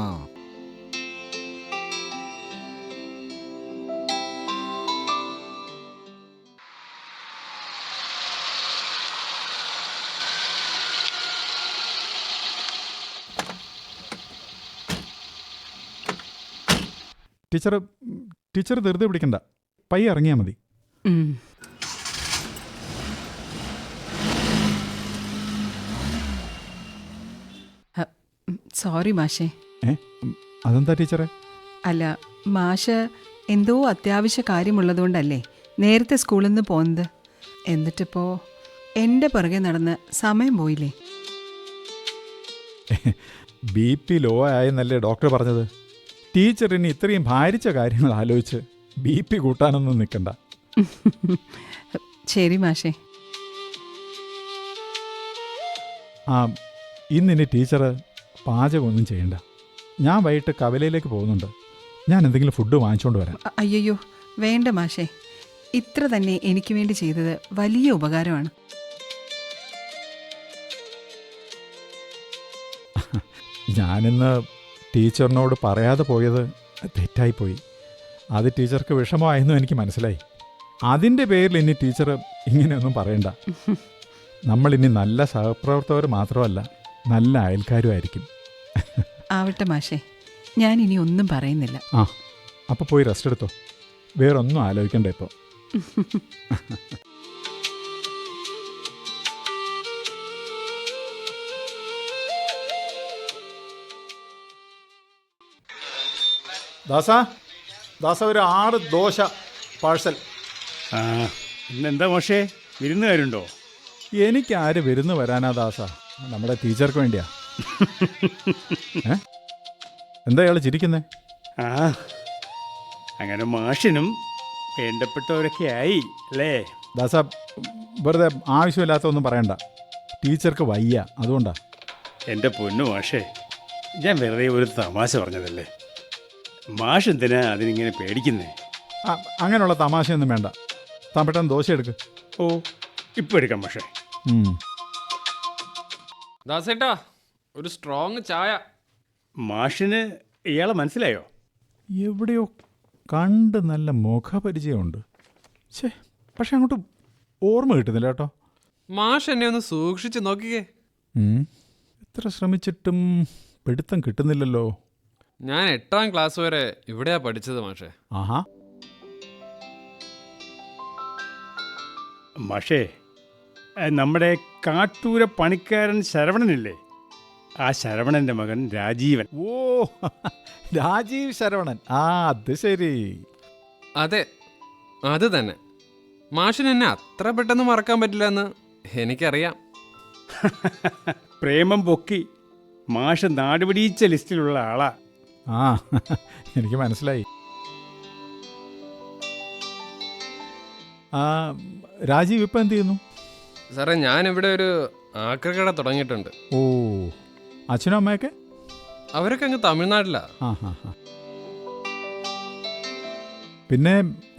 ടീച്ചർ ധൃതി പിടിക്കണ്ട, പയ്യെ ഇറങ്ങിയാൽ മതി. ഉം. സോറി മാഷേ. അതെന്താ ടീച്ചറെ? അല്ല, മാഷ് എന്തോ അത്യാവശ്യ കാര്യമുള്ളതുകൊണ്ടല്ലേ നേരത്തെ സ്കൂളിൽ നിന്ന് പോകുന്നത്. എന്നിട്ടിപ്പോ എൻ്റെ പുറകെ നടന്ന് സമയം പോയില്ലേ? BP ലോ ആയെന്നല്ലേ ഡോക്ടർ പറഞ്ഞത്? ടീച്ചറിന് ഇത്രയും ഭാരിച്ച കാര്യങ്ങൾ ആലോചിച്ച് BP കൂട്ടാനൊന്നും നിൽക്കണ്ട. ശരി മാഷേ. ഇന്നിനി ടീച്ചർ പാചകമൊന്നും ചെയ്യണ്ട. ഞാൻ വൈകിട്ട് കവലയിലേക്ക് പോകുന്നുണ്ട്. ഞാൻ എന്തെങ്കിലും ഫുഡ് വാങ്ങിച്ചുകൊണ്ട് വരാം. അയ്യോ വേണ്ട മാഷേ, ഇത്ര തന്നെ എനിക്ക് വേണ്ടി ചെയ്തത് വലിയ ഉപകാരമാണ്. ഞാനിന്ന് ടീച്ചറിനോട് പറയാതെ പോയത് തെറ്റായിപ്പോയി. അത് ടീച്ചർക്ക് വിഷമമായെന്നും എനിക്ക് മനസ്സിലായി. അതിൻ്റെ പേരിൽ ഇനി ടീച്ചർ ഇങ്ങനെയൊന്നും പറയണ്ട. നമ്മളിനി നല്ല സഹപ്രവർത്തകർ മാത്രമല്ല, നല്ല അയൽക്കാരുമായിരിക്കും. ആവട്ടെ മാഷേ, ഞാൻ ഇനി ഒന്നും പറയുന്നില്ല. അപ്പോൾ പോയി റെസ്റ്റ് എടുത്തോ. വേറൊന്നും ആലോചിക്കണ്ട ഇപ്പോൾ. ദാസ ഒരു 6 ദോശ പാഴ്സൽ. ഇന്നെന്താ മോശേ, വിരുന്നുകാരുണ്ടോ? എനിക്ക് ആര് വിരുന്ന് വരാനാ ദാസ? നമ്മുടെ ടീച്ചർക്ക് വേണ്ടിയാ. എന്താ ഇയാൾ ചിരിക്കുന്നേ? അങ്ങനെ മാഷിനും വേണ്ടപ്പെട്ടവരൊക്കെ ആയി അല്ലേ? ദാസ വെറുതെ ആവശ്യമില്ലാത്ത ഒന്നും പറയണ്ട. ടീച്ചർക്ക് വയ്യ, അതുകൊണ്ടാ. എൻ്റെ പൊന്നു മാഷേ, ഞാൻ വെറുതെ ഒരു തമാശ പറഞ്ഞതല്ലേ. മാഷ് എന്തിനാ അതിനിങ്ങനെ പേടിക്കുന്നേ? അങ്ങനെയുള്ള തമാശയൊന്നും വേണ്ട. താൻ പെട്ടെന്ന് ദോശ എടുക്ക്. ഓ, ഇപ്പം എടുക്കാം മാഷേ. ദാസേട്ടാ, ഒരു സ്ട്രോങ് ചായ. മാഷിന് ഇയാളെ മനസ്സിലായോ? എവിടെയോ കണ്ട് നല്ല മുഖപരിചയമുണ്ട്. പക്ഷെ അങ്ങോട്ട് ഓർമ്മ കിട്ടുന്നില്ല കേട്ടോ. മാഷ് എന്നെ ഒന്ന് സൂക്ഷിച്ച് നോക്കിക്കേ. എത്ര ശ്രമിച്ചിട്ടും പിടുത്തം കിട്ടുന്നില്ലല്ലോ. ഞാൻ 8ാം ക്ലാസ് വരെ ഇവിടെയാ പഠിച്ചത് മാഷേ. മാഷേ, നമ്മുടെ കാട്ടൂര പണിക്കാരൻ ശരവണനില്ലേ? ആ ശരവണൻ്റെ മകൻ രാജീവൻ. ഓ, രാജീവ് ശരവണൻ. അത് ശരി. അതെ, അത് തന്നെ. മാഷിന് എന്നെ അത്ര പെട്ടെന്ന് മറക്കാൻ പറ്റില്ല എന്ന് എനിക്കറിയാം. പ്രേമം പൊക്കി മാഷ് നാടുപിടിച്ച ലിസ്റ്റിലുള്ള ആളാ. എനിക്ക് മനസ്സിലായി. രാജീവ് ഇപ്പം എന്ത് ചെയ്യുന്നു? സാറേ, ഞാനിവിടെ ഒരു ആക്രിക്കട തുടങ്ങിയിട്ടുണ്ട്. ഓ, അച്ഛനും അമ്മയൊക്കെ? അവരൊക്കെ അങ്ങ് തമിഴ്നാട്ടിലാ. പിന്നെ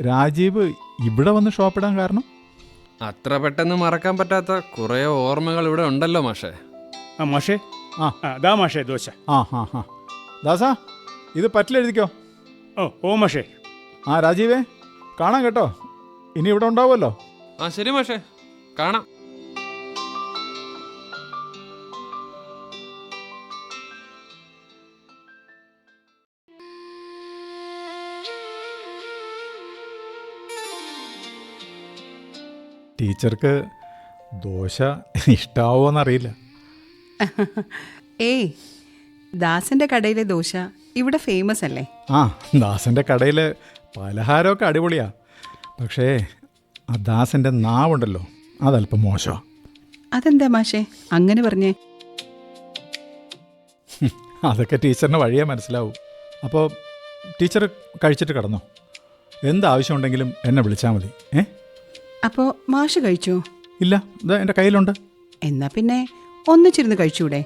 രാജീവ് ഇവിടെ വന്ന് ഷോപ്പിടാൻ കാരണം? അത്ര പെട്ടെന്ന് മറക്കാൻ പറ്റാത്ത കുറേ ഓർമ്മകൾ ഇവിടെ ഉണ്ടല്ലോ മാഷേ. മാഷേ, ദാ മാഷേ ദോശ. ദാസാ, ഇത് പറ്റിലെഴുതിക്കോ. ഓ മാഷേ. രാജീവേ, കാണാം കേട്ടോ. ഇനി ഇവിടെ ഉണ്ടാവുമല്ലോ. ശരി മാഷേ, കാണാം. ടീച്ചർക്ക് ദോശ ഇഷ്ടാവോന്നറിയില്ല. ഏയ്, ദാസന്റെ കടയിലെ ദോശ ഇവിടെ ഫേമസ് അല്ലേ? ദാസന്റെ കടയിലെ പലഹാരമൊക്കെ അടിപൊളിയാ. പക്ഷേ ആ ദാസന്റെ നാവുണ്ടല്ലോ, അതല്പം മോശമാണ്. അതെന്താ മാഷേ അങ്ങനെ പറഞ്ഞേ? അതൊക്കെ ടീച്ചറിന് വഴിയേ മനസ്സിലാവൂ. അപ്പോൾ ടീച്ചർ കഴിച്ചിട്ട് കിടന്നോ. എന്താവശ്യമുണ്ടെങ്കിലും എന്നെ വിളിച്ചാൽ മതി. അപ്പോൾ മാഷ് കഴിച്ചോ? ഇല്ല, ഇതാ എൻ്റെ കയ്യിലുണ്ട്. എന്നാ പിന്നെ ഒന്നിച്ചിരുന്ന് കഴിച്ചൂടെ?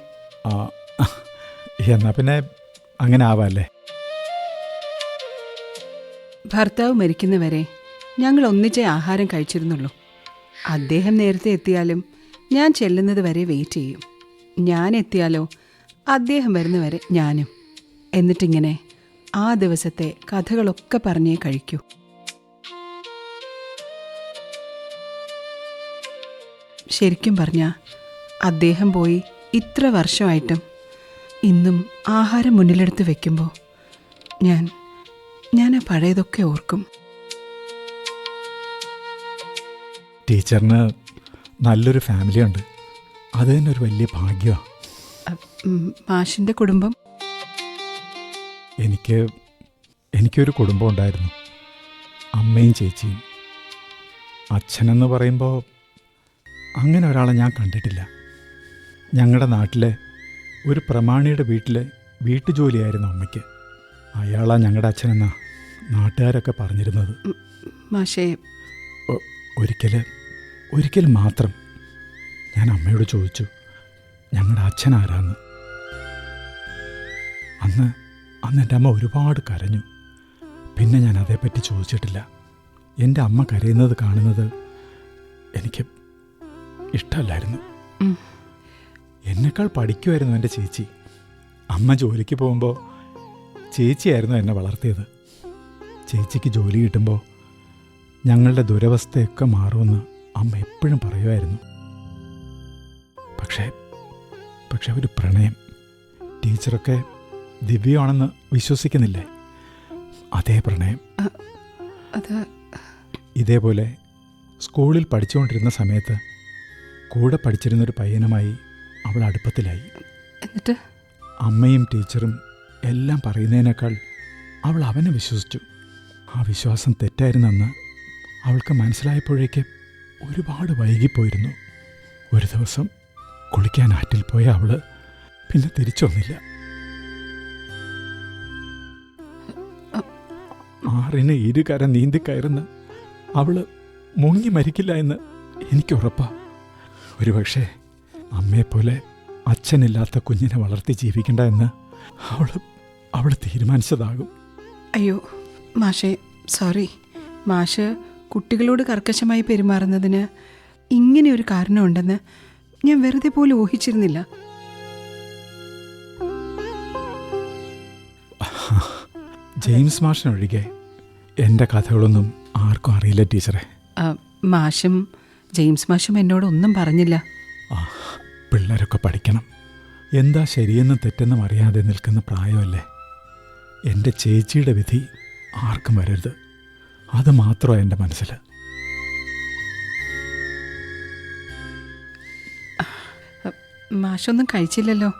എന്നാ പിന്നെ അങ്ങനെ ആവാല്ലേ. ഭർത്താവ് മരിക്കുന്നവരെ ഞങ്ങൾ ഒന്നിച്ചേ ആഹാരം കഴിച്ചിരുന്നുള്ളൂ. അദ്ദേഹം നേരത്തെ എത്തിയാലും ഞാൻ ചെല്ലുന്നത് വരെ വെയിറ്റ് ചെയ്യും. ഞാൻ എത്തിയാലോ അദ്ദേഹം വരുന്നവരെ ഞാനും. എന്നിട്ടിങ്ങനെ ആ ദിവസത്തെ കഥകളൊക്കെ പറഞ്ഞേ കഴിക്കൂ. ശരിക്കും പറഞ്ഞാൽ അദ്ദേഹം പോയി ഇത്ര വർഷമായിട്ടും ഇന്നും ആഹാരം മുന്നിലെടുത്ത് വെക്കുമ്പോൾ ഞാൻ ആ പഴയതൊക്കെ ഓർക്കും. ടീച്ചറിന് നല്ലൊരു ഫാമിലിയുണ്ട്. അത് തന്നെ ഒരു വലിയ ഭാഗ്യമാണ്. മാഷിൻ്റെ കുടുംബം? എനിക്കൊരു കുടുംബം ഉണ്ടായിരുന്നു. അമ്മയും ചേച്ചിയും. അച്ഛനെന്ന് പറയുമ്പോൾ അങ്ങനെ ഒരാളെ ഞാൻ കണ്ടിട്ടില്ല. ഞങ്ങളുടെ നാട്ടിലെ ഒരു പ്രമാണിയുടെ വീട്ടിലെ വീട്ടുജോലിയായിരുന്നു അമ്മയ്ക്ക്. അയാളാണ് ഞങ്ങളുടെ അച്ഛനെന്നാ നാട്ടുകാരൊക്കെ പറഞ്ഞിരുന്നത്. മാഷേ, ഒരിക്കൽ മാത്രം ഞാൻ അമ്മയോട് ചോദിച്ചു ഞങ്ങളുടെ അച്ഛൻ ആരാന്ന്. അന്ന് എൻ്റെ അമ്മ ഒരുപാട് കരഞ്ഞു. പിന്നെ ഞാൻ അതേപ്പറ്റി ചോദിച്ചിട്ടില്ല. എൻ്റെ അമ്മ കരയുന്നത് കാണുന്നത് എനിക്ക് ഇഷ്ടമല്ലായിരുന്നു. എന്നെക്കാൾ പഠിക്കുമായിരുന്നു എൻ്റെ ചേച്ചി. അമ്മ ജോലിക്ക് പോകുമ്പോൾ ചേച്ചിയായിരുന്നു എന്നെ വളർത്തിയത്. ചേച്ചിക്ക് ജോലി കിട്ടുമ്പോൾ ഞങ്ങളുടെ ദുരവസ്ഥയൊക്കെ മാറുമെന്ന് അമ്മ എപ്പോഴും പറയുമായിരുന്നു. പക്ഷേ ഒരു പ്രണയം. ടീച്ചറൊക്കെ ദിവ്യമാണെന്ന് വിശ്വസിക്കുന്നില്ലേ? അതേ പ്രണയം. ഇതേപോലെ സ്കൂളിൽ പഠിച്ചുകൊണ്ടിരുന്ന സമയത്ത് കൂടെ പഠിച്ചിരുന്നൊരു പയ്യനുമായി അവൾ അടുപ്പത്തിലായി. എന്നിട്ട് അമ്മയും ടീച്ചറും എല്ലാം പറയുന്നതിനേക്കാൾ അവൾ അവനെ വിശ്വസിച്ചു. ആ വിശ്വാസം തെറ്റായിരുന്നെന്ന് അവൾക്ക് മനസ്സിലായപ്പോഴേക്ക് ഒരുപാട് വൈകിപ്പോയിരുന്നു. ഒരു ദിവസം കുളിക്കാൻ ആറ്റിൽ പോയ അവൾ പിന്നെ തിരിച്ചു വന്നില്ല. ആറിന് ഇരുകര നീന്തിക്കയറുന്ന അവൾ മുങ്ങി മരിക്കില്ല എന്ന് എനിക്കുറപ്പാ. ഒരുപക്ഷെ അമ്മയെപ്പോലെ അച്ഛനില്ലാത്ത കുഞ്ഞിനെ വളർത്തി ജീവിക്കണ്ട എന്ന് അവൾ തീരുമാനിച്ചതാകും. അയ്യോ മാഷേ, സോറി. മാഷ് കുട്ടികളോട് കർക്കശമായി പെരുമാറുന്നതിന് ഇങ്ങനെയൊരു കാരണമുണ്ടെന്ന് ഞാൻ വെറുതെ പോലും ഊഹിച്ചിരുന്നില്ല. ജെയിംസ് മാഷിനൊഴികെ എൻ്റെ കഥകളൊന്നും ആർക്കും അറിയില്ല ടീച്ചറെ. മാഷും ജെയിംസ് മാഷും എന്നോടൊന്നും പറഞ്ഞില്ല. പിള്ളേരൊക്കെ പഠിക്കണം. എന്താ ശരിയെന്നും തെറ്റെന്നും അറിയാതെ നിൽക്കുന്ന പ്രായമല്ലേ. എൻ്റെ ചേച്ചിയുടെ വിധി ആർക്കും വരരുത്. അത് മാത്രമാണ് എൻ്റെ മനസ്സിൽ. മാഷൊന്നും കഴിച്ചില്ലല്ലോ?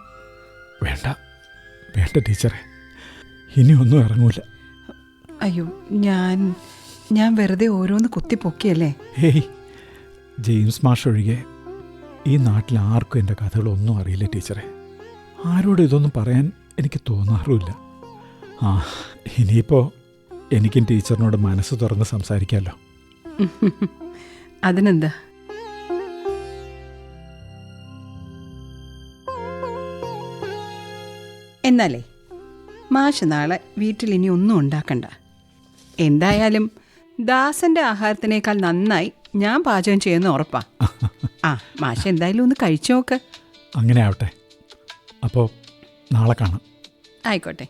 വേണ്ട ടീച്ചറെ, ഇനിയൊന്നും ഇറങ്ങൂല. അയ്യോ, ഞാൻ വെറുതെ ഓരോന്ന് കുത്തിപ്പൊക്കിയല്ലേ. ഹേയ്, ജെയിംസ് മാഷ് ഒഴികെ ഈ നാട്ടിൽ ആർക്കും എൻ്റെ കഥകളൊന്നും അറിയില്ല ടീച്ചറെ. ആരോടും ഇതൊന്നും പറയാൻ എനിക്ക് തോന്നാറുമില്ല. ഇനിയിപ്പോൾ എനിക്കും ടീച്ചറിനോട് മനസ്സ് തുറന്ന് സംസാരിക്കാമല്ലോ. അതിനെന്താ. എന്നാലേ മാഷ് നാളെ വീട്ടിൽ ഇനി ഒന്നും ഉണ്ടാക്കണ്ട. എന്തായാലും ദാസന്റെ ആഹാരത്തിനേക്കാൾ നന്നായി ഞാൻ പാചകം ചെയ്യുന്ന ഉറപ്പാ. മാഷ് എന്തായാലും ഒന്ന് കഴിച്ചു നോക്ക്. അങ്ങനെ ആവട്ടെ. അപ്പോൾ നാളെ കാണാം. ആയിക്കോട്ടെ.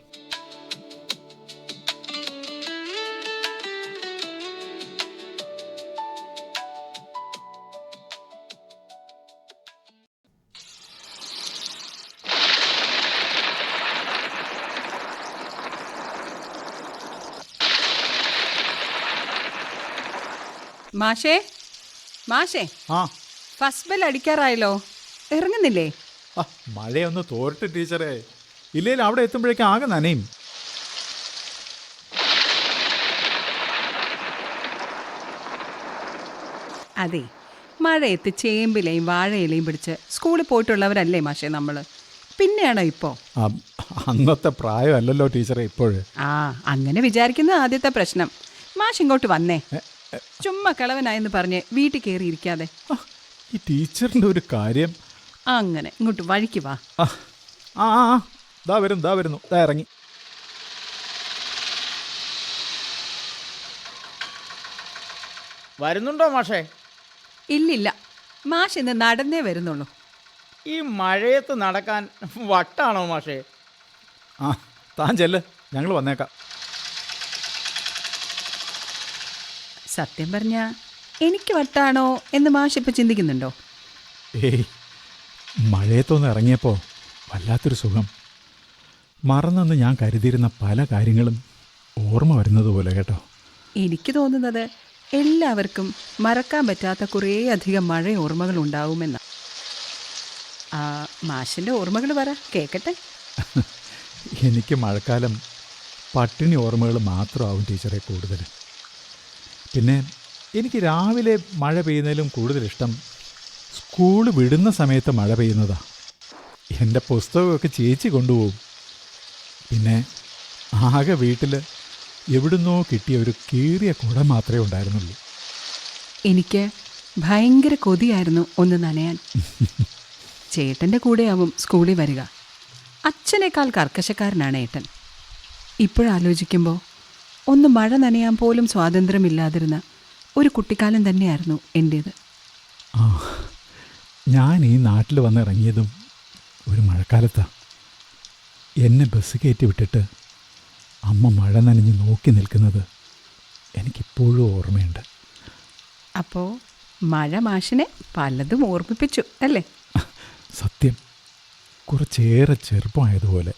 മാഷേ, ഫസ്റ്റ് ബെൽ അടിക്കാറായല്ലോ. ഇറങ്ങുന്നില്ലേ? മഴയൊന്ന് തോരട്ടെ ടീച്ചറെ. ഇല്ലെങ്കിൽ അവിടെ എത്തുമ്പോഴേക്കും ആകെ നനയും. അതെ, മഴയത്ത് ചേമ്പിലയും വാഴയിലയും പിടിച്ച് സ്കൂളിൽ പോയിട്ടുള്ളവരല്ലേ മാഷേ നമ്മൾ. പിന്നെയാണോ ഇപ്പോൾ? അന്നത്തെ പ്രായമല്ലല്ലോ ടീച്ചറെ ഇപ്പോഴ്. അങ്ങനെ വിചാരിക്കുന്ന ആദ്യത്തെ പ്രശ്നം. മാഷ് ഇങ്ങോട്ട് വന്നേ. ചുമ്മാ കിളവനായെന്ന് പറഞ്ഞ് വീട്ടിൽ കയറി ഇരിക്കാതെ. ഈ ടീച്ചറിൻ്റെ ഒരു കാര്യം. അങ്ങനെ ഇങ്ങോട്ട് വഴിക്ക് വാ. ദാ വരുന്നു. ദാ ഇറങ്ങി. വരുന്നുണ്ടോ മാഷേ? ഇല്ലില്ല, മാഷ് ഇന്ന് നടന്നേ വരുന്നുള്ളൂ. ഈ മഴയത്ത് നടക്കാൻ വട്ടാണോ മാഷേ? താൻ ചെല്ല്, ഞങ്ങൾ വന്നേക്കാം. സത്യം പറഞ്ഞാ എനിക്ക് വട്ടാണോ എന്ന് മാഷ് ഇപ്പം ചിന്തിക്കുന്നുണ്ടോ? ഏയ്, മഴയത്തൊന്ന് ഇറങ്ങിയപ്പോൾ വല്ലാത്തൊരു സുഖം. മറന്നെന്ന് ഞാൻ കരുതിയിരുന്ന പല കാര്യങ്ങളും ഓർമ്മ വരുന്നത് പോലെ കേട്ടോ. എനിക്ക് തോന്നുന്നത് എല്ലാവർക്കും മറക്കാൻ പറ്റാത്ത കുറേ അധികം മഴ ഓർമ്മകൾ ഉണ്ടാവുമെന്നാണ്. മാഷിൻ്റെ ഓർമ്മകൾ പറ കേൾക്കട്ടെ. എനിക്ക് മഴക്കാലം പട്ടിണി ഓർമ്മകൾ മാത്രമാവും ടീച്ചറെ കൂടുതൽ. പിന്നെ എനിക്ക് രാവിലെ മഴ പെയ്യുന്നതിലും കൂടുതലിഷ്ടം സ്കൂൾ വിടുന്ന സമയത്ത് മഴ പെയ്യുന്നതാണ്. എൻ്റെ പുസ്തകമൊക്കെ ചേച്ചി കൊണ്ടുപോകും. പിന്നെ ആകെ വീട്ടിൽ എവിടുന്നോ കിട്ടിയ ഒരു കീറിയ കുട മാത്രമേ ഉണ്ടായിരുന്നുള്ളൂ. എനിക്ക് ഭയങ്കര കൊതിയായിരുന്നു ഒന്ന് നനയാൻ. ചേട്ടൻ്റെ കൂടെയാവും സ്കൂളിൽ വരിക. അച്ഛനേക്കാൾ കർക്കശക്കാരനാണ് ഏട്ടൻ. ഇപ്പോഴാലോചിക്കുമ്പോൾ ഒന്ന് മഴ നനയാൻ പോലും സ്വാതന്ത്ര്യമില്ലാതിരുന്ന ഒരു കുട്ടിക്കാലം തന്നെയായിരുന്നു എൻ്റേത്. ഞാൻ ഈ നാട്ടിൽ വന്നിറങ്ങിയതും ഒരു മഴക്കാലത്താണ്. എന്നെ ബസ് കയറ്റി വിട്ടിട്ട് അമ്മ മഴ നനഞ്ഞ് നോക്കി നിൽക്കുന്നത് എനിക്കിപ്പോഴും ഓർമ്മയുണ്ട്. അപ്പോൾ മഴ മാഷിനെ പലതും ഓർമ്മിപ്പിച്ചു അല്ലേ? സത്യം, കുറച്ചേറെ ചെറുപ്പമായതുപോലെ.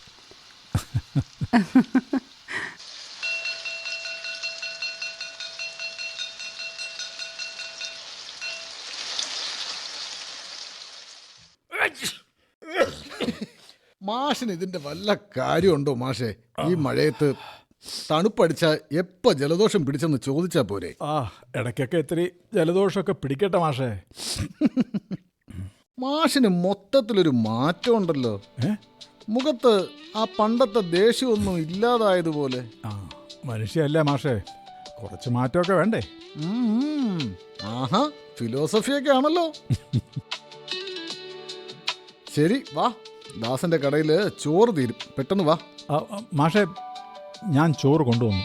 മാഷിന് ഇതിൻ്റെ വല്ല കാര്യമുണ്ടോ മാഷേ? ഈ മഴയത്ത് തണുപ്പടിച്ച എപ്പോൾ ജലദോഷം പിടിച്ചെന്ന് ചോദിച്ചാൽ പോരെ? ഇടയ്ക്കൊക്കെ ഇത്തിരി ജലദോഷമൊക്കെ പിടിക്കട്ടെ മാഷേ. മാഷിന് മൊത്തത്തിലൊരു മാറ്റം ഉണ്ടല്ലോ. മുഖത്ത് ആ പണ്ടത്തെ ദേഷ്യമൊന്നും ഇല്ലാതായതുപോലെ. മനുഷ്യല്ലേ മാഷേ, കുറച്ച് മാറ്റമൊക്കെ വേണ്ടേ? ആഹാ, ഫിലോസഫിയൊക്കെ ആണല്ലോ. ശരി, വാ, ദാസന്റെ കടയിൽ ചോറ് തീരും, പെട്ടെന്ന് വാ. മാഷേ, ഞാൻ ചോറ് കൊണ്ടുവന്നു.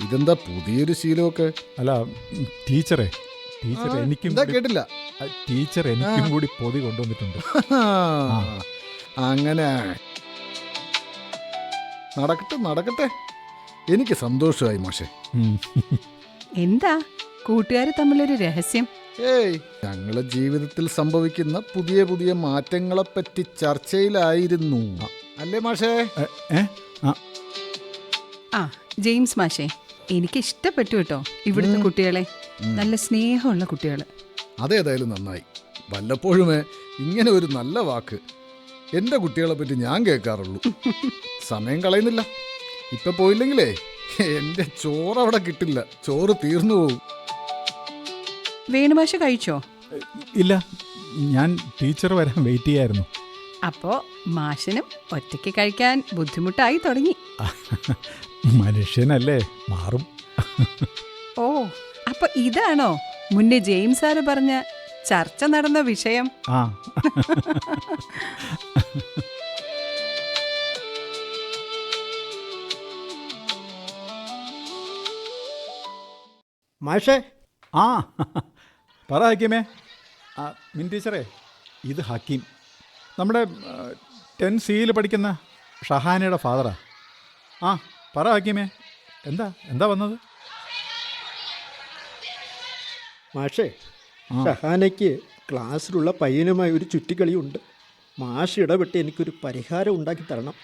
ഇതെന്താ പുതിയൊരു ശീലമൊക്കെ? അല്ല ടീച്ചറെ, എനിക്കും കേട്ടില്ല. ടീച്ചർ എനിക്കും കൂടി പൊതി കൊണ്ടുവന്നിട്ടുണ്ട്. അങ്ങനെ നടക്കട്ടെ നടക്കട്ടെ, എനിക്ക് സന്തോഷമായി മാഷെ. എന്താ കൂട്ടുകാർ തമ്മിലൊരു രഹസ്യം? ഏയ്, ഞങ്ങളെ ജീവിതത്തിൽ സംഭവിക്കുന്ന പുതിയ പുതിയ മാറ്റങ്ങളെപ്പറ്റി ചർച്ചയിലായിരുന്നു അല്ലേ മാഷേ? ജെയിംസ് മാഷേ, എനിക്ക് ഇഷ്ടപ്പെട്ടു കേട്ടോ ഇവിടുത്തെ കുട്ടികളെ. നല്ല സ്നേഹമുള്ള കുട്ടികൾ. അതേതായാലും നന്നായി. വല്ലപ്പോഴുമേ ഇങ്ങനെ ഒരു നല്ല വാക്ക് എൻ്റെ കുട്ടികളെ പറ്റി ഞാൻ കേൾക്കാറുള്ളൂ. സമയം കളയുന്നില്ല. ഇപ്പം പോയില്ലെങ്കിലേ എൻ്റെ ചോറവിടെ കിട്ടില്ല, ചോറ് തീർന്നു പോകും. വേണുമാഷ കഴിച്ചോ? ഇല്ല, ഞാൻ ടീച്ചർ വരാൻ വെയിറ്റ് ചെയ്യായിരുന്നു. അപ്പോൾ മാഷിനും ഒറ്റയ്ക്ക് കഴിക്കാൻ ബുദ്ധിമുട്ടായി തുടങ്ങി. മനുഷ്യനല്ലേ, മാറും. ഓ, അപ്പൊ ഇതാണോ മുന്നേ ജെയിംസ് സാറ് പറഞ്ഞ ചർച്ച നടന്ന വിഷയം? മാഷേ. പറ ഹക്കീമേ. മിൻ ടീച്ചറേ, ഇത് ഹക്കീം, നമ്മുടെ 10C പഠിക്കുന്ന ഷഹാനയുടെ ഫാദറാ. പറ ഹക്കീമേ, എന്താ വന്നത്? മാഷേ, ഷഹാനയ്ക്ക് ക്ലാസ്സിലുള്ള പയ്യനുമായി ഒരു ചുറ്റിക്കളിയുണ്ട്. മാഷ് ഇടപെട്ട് എനിക്കൊരു പരിഹാരം ഉണ്ടാക്കി തരണം.